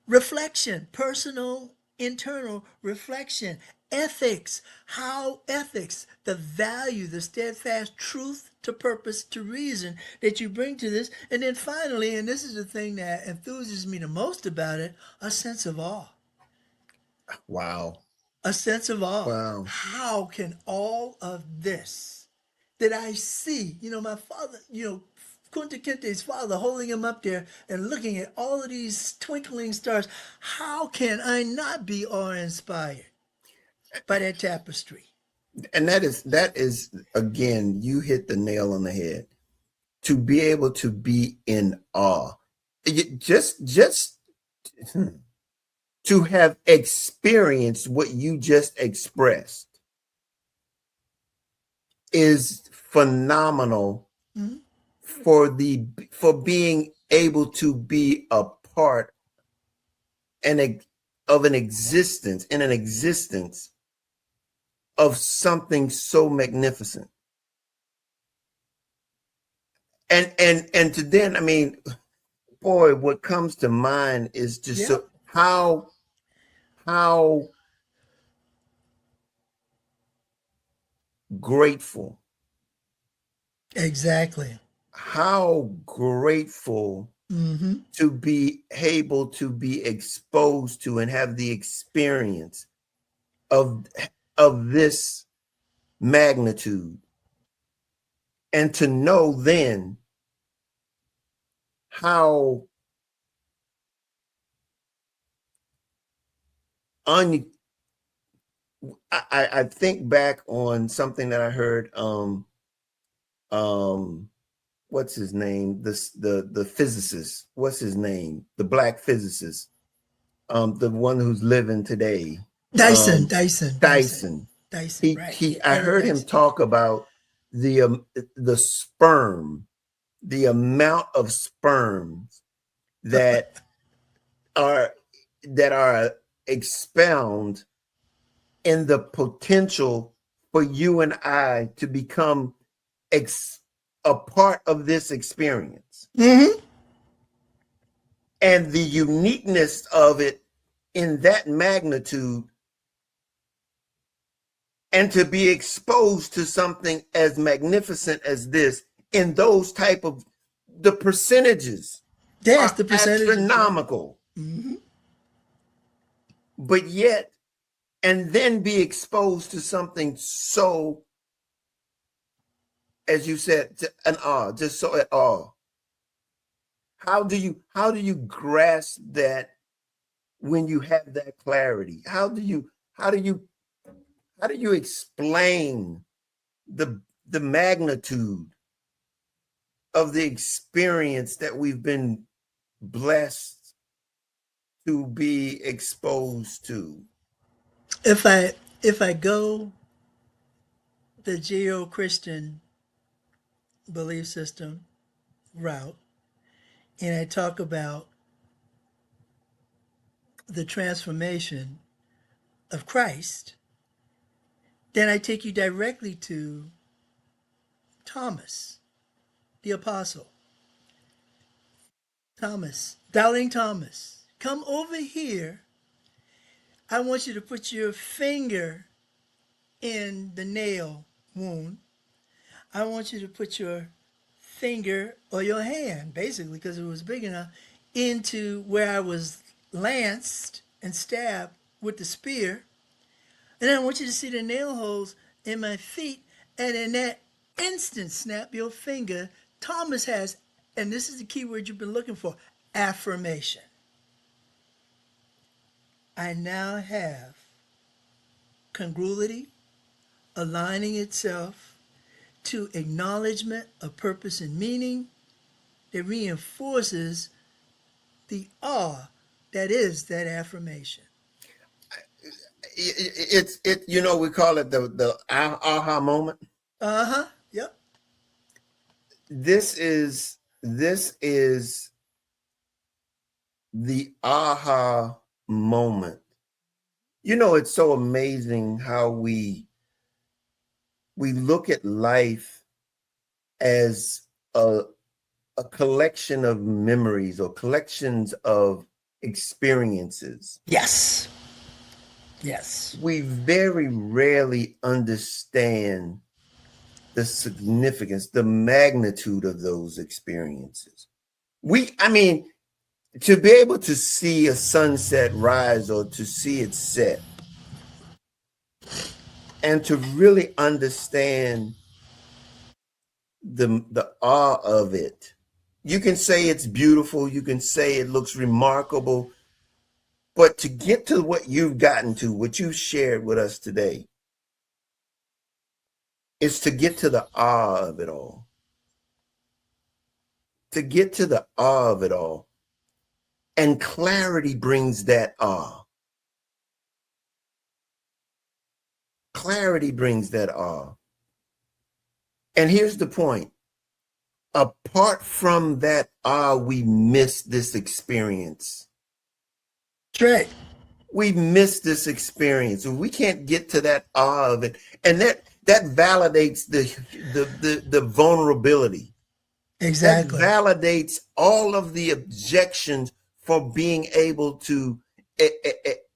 reflection, personal, internal reflection, ethics, the value, the steadfast truth to purpose to reason that you bring to this. And then finally, and this is the thing that enthuses me the most about it, a sense of awe. Wow. A sense of awe. Wow. How can all of this that I see, my father, Kunta Kinte's father holding him up there and looking at all of these twinkling stars, how can I not be awe-inspired by that tapestry? And that is again, you hit the nail on the head. To be able to be in awe. Just to have experienced what you just expressed is phenomenal Mhm. for being able to be a part and of an existence in an existence of something so magnificent. And to then, I mean, boy, what comes to mind is just Yeah, so how grateful, exactly. how grateful Hmm. to be able to be exposed to and have the experience of of this magnitude, and to know then how I think back on something that I heard. What's his name? The physicist. What's his name? The black physicist. The one who's living today. Dyson, Um, Dyson, Dyson, Dyson. Dyson, right. I Eric heard him Dyson. talk about the sperm, the amount of sperms that are expound in the potential for you and I to become a part of this experience, Mm-hmm. and the uniqueness of it in that magnitude, and to be exposed to something as magnificent as this in those type of, the percentages Yes, are the percentages, right? astronomical, Mm-hmm. but yet, and then be exposed to something so, as you said, an awe, just so at awe. How do you grasp that when you have that clarity? How do you explain the magnitude of the experience that we've been blessed to be exposed to? If I go the Judeo-Christian belief system route and I talk about the transformation of Christ, then I take you directly to Thomas, the apostle. Thomas, doubting Thomas, come over here. I want you to put your finger in the nail wound. I want you to put your finger or your hand, basically, because it was big enough, into where I was lanced and stabbed with the spear. And I want you to see the nail holes in my feet. And in that instant, snap your finger. Thomas has, and this is the key word you've been looking for, affirmation. I now have congruity aligning itself to acknowledgement of purpose and meaning that reinforces the awe that is that affirmation. It's we call it the aha moment. Uh-huh. Yep. This is the aha moment. It's so amazing how we look at life as a collection of memories or collections of experiences. Yes. Yes. We very rarely understand the significance, the magnitude of those experiences. To be able to see a sunset rise or to see it set, and to really understand the awe of it. You can say it's beautiful, you can say it looks remarkable, but to get to what you've gotten to, what you shared with us today, is to get to the awe of it all. To get to the awe of it all. And clarity brings that awe. Clarity brings that awe. And here's the point. Apart from that awe, we miss this experience. That's right. We miss this experience. We can't get to that awe of it. And that validates the vulnerability. Exactly. That validates all of the objections for being able to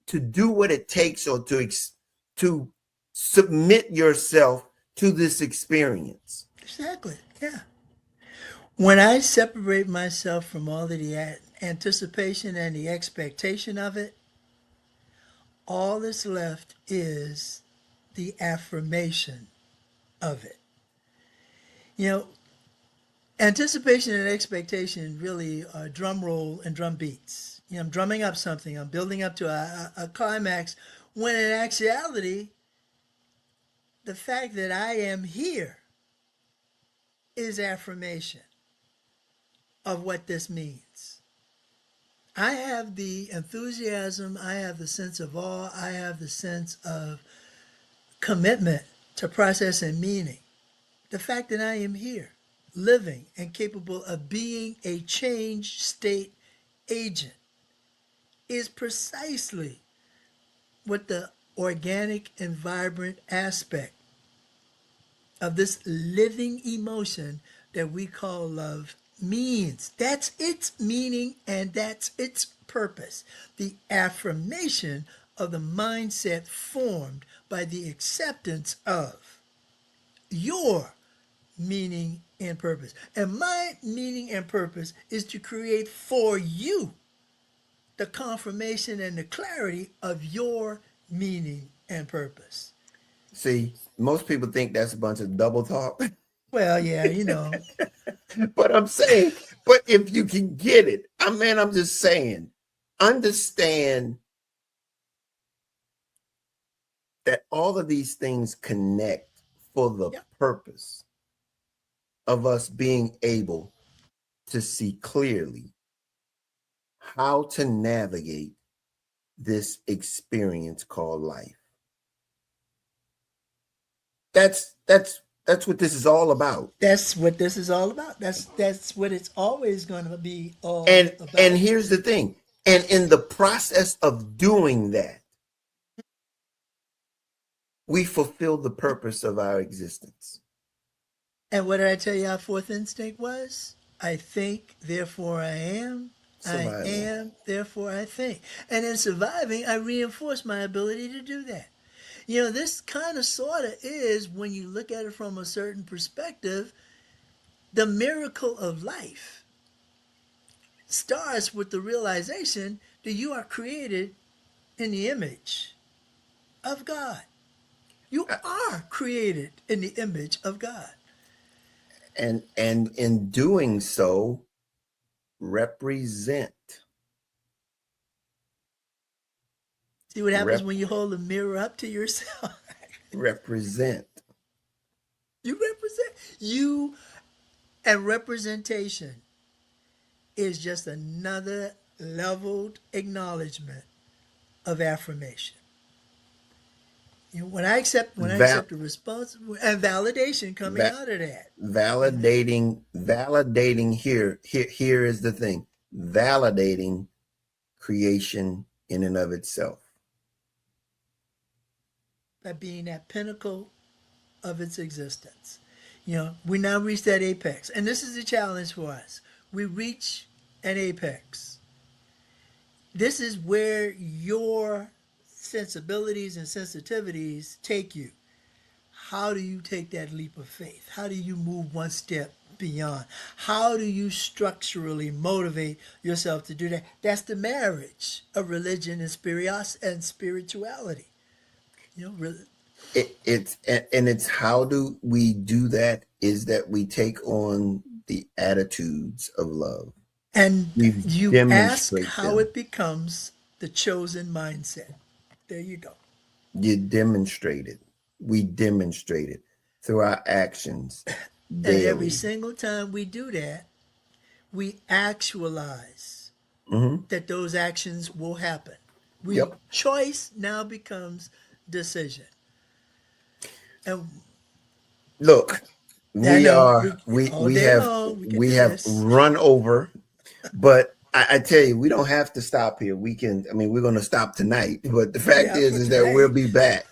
do what it takes, or to submit yourself to this experience. Exactly. Yeah. When I separate myself from all of the anticipation and the expectation of it, All that's left is the affirmation of it. You know, anticipation and expectation really are drum roll and drum beats. You know, I'm drumming up something, I'm building up to a climax, when in actuality, the fact that I am here is affirmation of what this means. I have the enthusiasm, I have the sense of awe, I have the sense of commitment to process and meaning. The fact that I am here, living and capable of being a change state agent, is precisely what the organic and vibrant aspect of this living emotion that we call love means. That's its meaning and that's its purpose. The affirmation of the mindset formed by the acceptance of your meaning and purpose. And my meaning and purpose is to create for you the confirmation and the clarity of your meaning and purpose. See, most people think that's a bunch of double talk, Well, yeah, you know, but I'm saying, but if you can get it, I'm just saying, understand that all of these things connect for the yep. purpose of us being able to see clearly how to navigate this experience called life. That's what this is all about. That's what this is all about. That's what it's always going to be all And about. here's the thing. And in the process of doing that, we fulfill the purpose of our existence. And what did I tell you our fourth instinct was? I think, therefore I am. Survival. I am, therefore I think. And in surviving, I reinforce my ability to do that. You know, this kind of sort of is, when you look at it from a certain perspective, the miracle of life starts with the realization that you are created in the image of God. You are created in the image of God. And in doing so, represent. See what happens when you hold a mirror up to yourself? Represent. You represent. You, and representation is just another leveled acknowledgement of affirmation. You know, when I accept the response and validation coming out of that. Validating here is the thing. Validating creation in and of itself. By being that pinnacle of its existence. You know, we now reach that apex. And this is the challenge for us. We reach an apex. This is where your sensibilities and sensitivities take you. How do you take that leap of faith? How do you move one step beyond? How do you structurally motivate yourself to do that? That's the marriage of religion and spirituality. You know, it's how do we do that is that we take on the attitudes of love. And you ask how it becomes the chosen mindset. There you go. You demonstrate it. We demonstrate it through our actions daily. And every single time we do that, we actualize that those actions will happen. Choice now becomes decision. And look, we have run over, but I tell you, we don't have to stop here. We're going to stop tonight, but the fact is that we'll be back.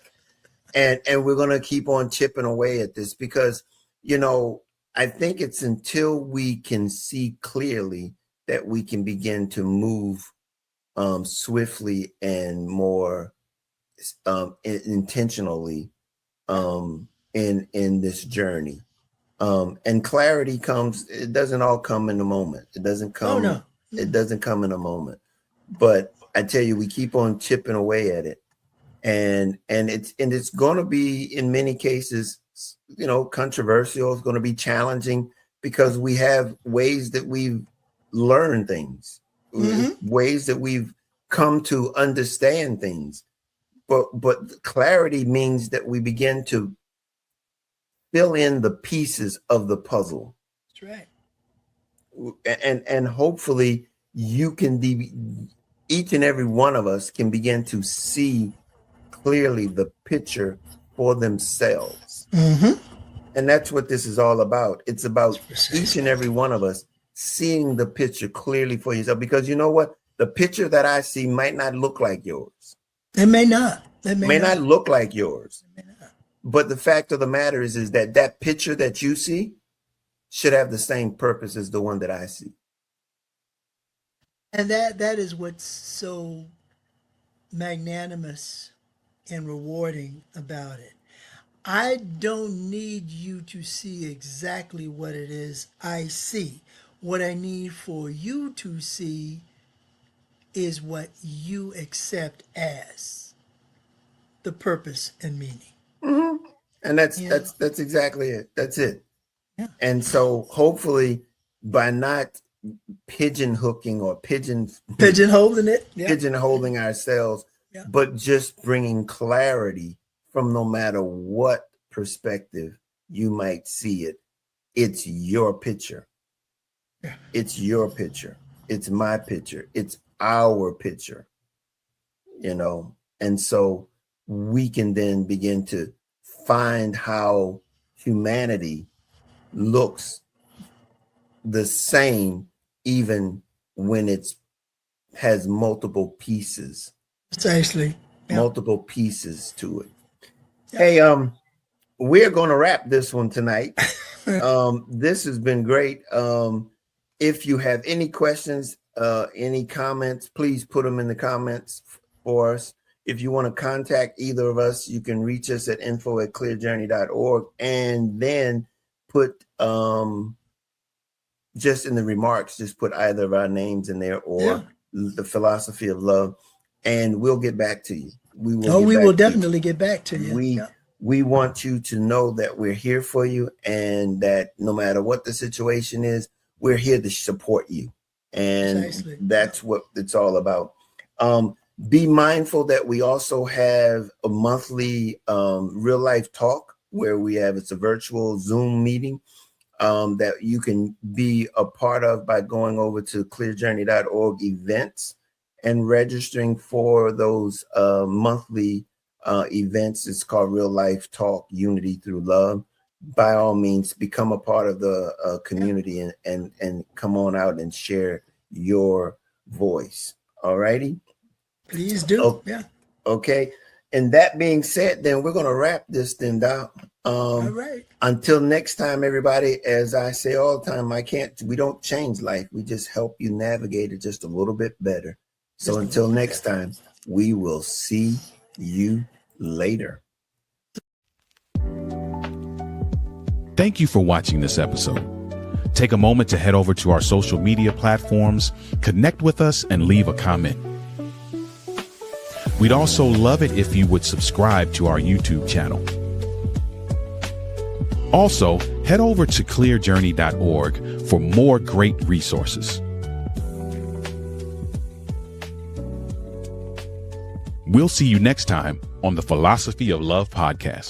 And we're going to keep on chipping away at this because, you know, I think it's until we can see clearly that we can begin to move swiftly and more intentionally in this journey. And clarity comes, it doesn't all come in a moment. It doesn't come. Oh, no. It doesn't come in a moment. But I tell you, we keep on chipping away at it. and it's going to be, in many cases, controversial. It's going to be challenging because we have ways that we've learned things, ways that we've come to understand things. But clarity means that we begin to fill in the pieces of the puzzle. That's right. And hopefully you can be, each and every one of us can begin to see clearly the picture for themselves. And that's what this is all about. It's about each and every one of us seeing the picture clearly for yourself, because you know what? The picture that I see might not look like yours. It may not. It may not look like yours. But the fact of the matter is that picture that you see should have the same purpose as the one that I see. And that is what's so magnanimous and rewarding about it. I don't need you to see exactly what it is I see. What I need for you to see is what you accept as the purpose and meaning. And that's exactly it. That's it. Yeah. And so hopefully by not pigeonholing it, pigeonholing ourselves, but just bringing clarity from no matter what perspective you might see it. It's your picture. Yeah. It's your picture. It's my picture. It's our picture, and so we can then begin to find how humanity looks the same, even when it has multiple pieces. Precisely. Multiple pieces to it. Hey, we're going to wrap this one tonight. This has been great. If you have any questions, any comments, please put them in the comments for us. If you want to contact either of us, you can reach us at info@clearjourney.org, and then put just in the remarks, just put either of our names in there or the philosophy of love, and we'll get back to you. We will definitely get back to you. We want you to know that we're here for you, and that no matter what the situation is, we're here to support you. And Precisely. That's what it's all about. Be mindful that we also have a monthly real life talk where it's a virtual Zoom meeting that you can be a part of by going over to clearjourney.org events and registering for those monthly events. It's called Real Life Talk, Unity Through Love. By all means, become a part of the community and come on out and share your voice. All righty. Please do. Okay. And that being said, then we're going to wrap this thing down. All right. Until next time, everybody, as I say all the time, we don't change life. We just help you navigate it just a little bit better. So until next time, we will see you later. Thank you for watching this episode. Take a moment to head over to our social media platforms, connect with us, and leave a comment. We'd also love it if you would subscribe to our YouTube channel. Also, head over to clearjourney.org for more great resources. We'll see you next time on the Philosophy of Love podcast.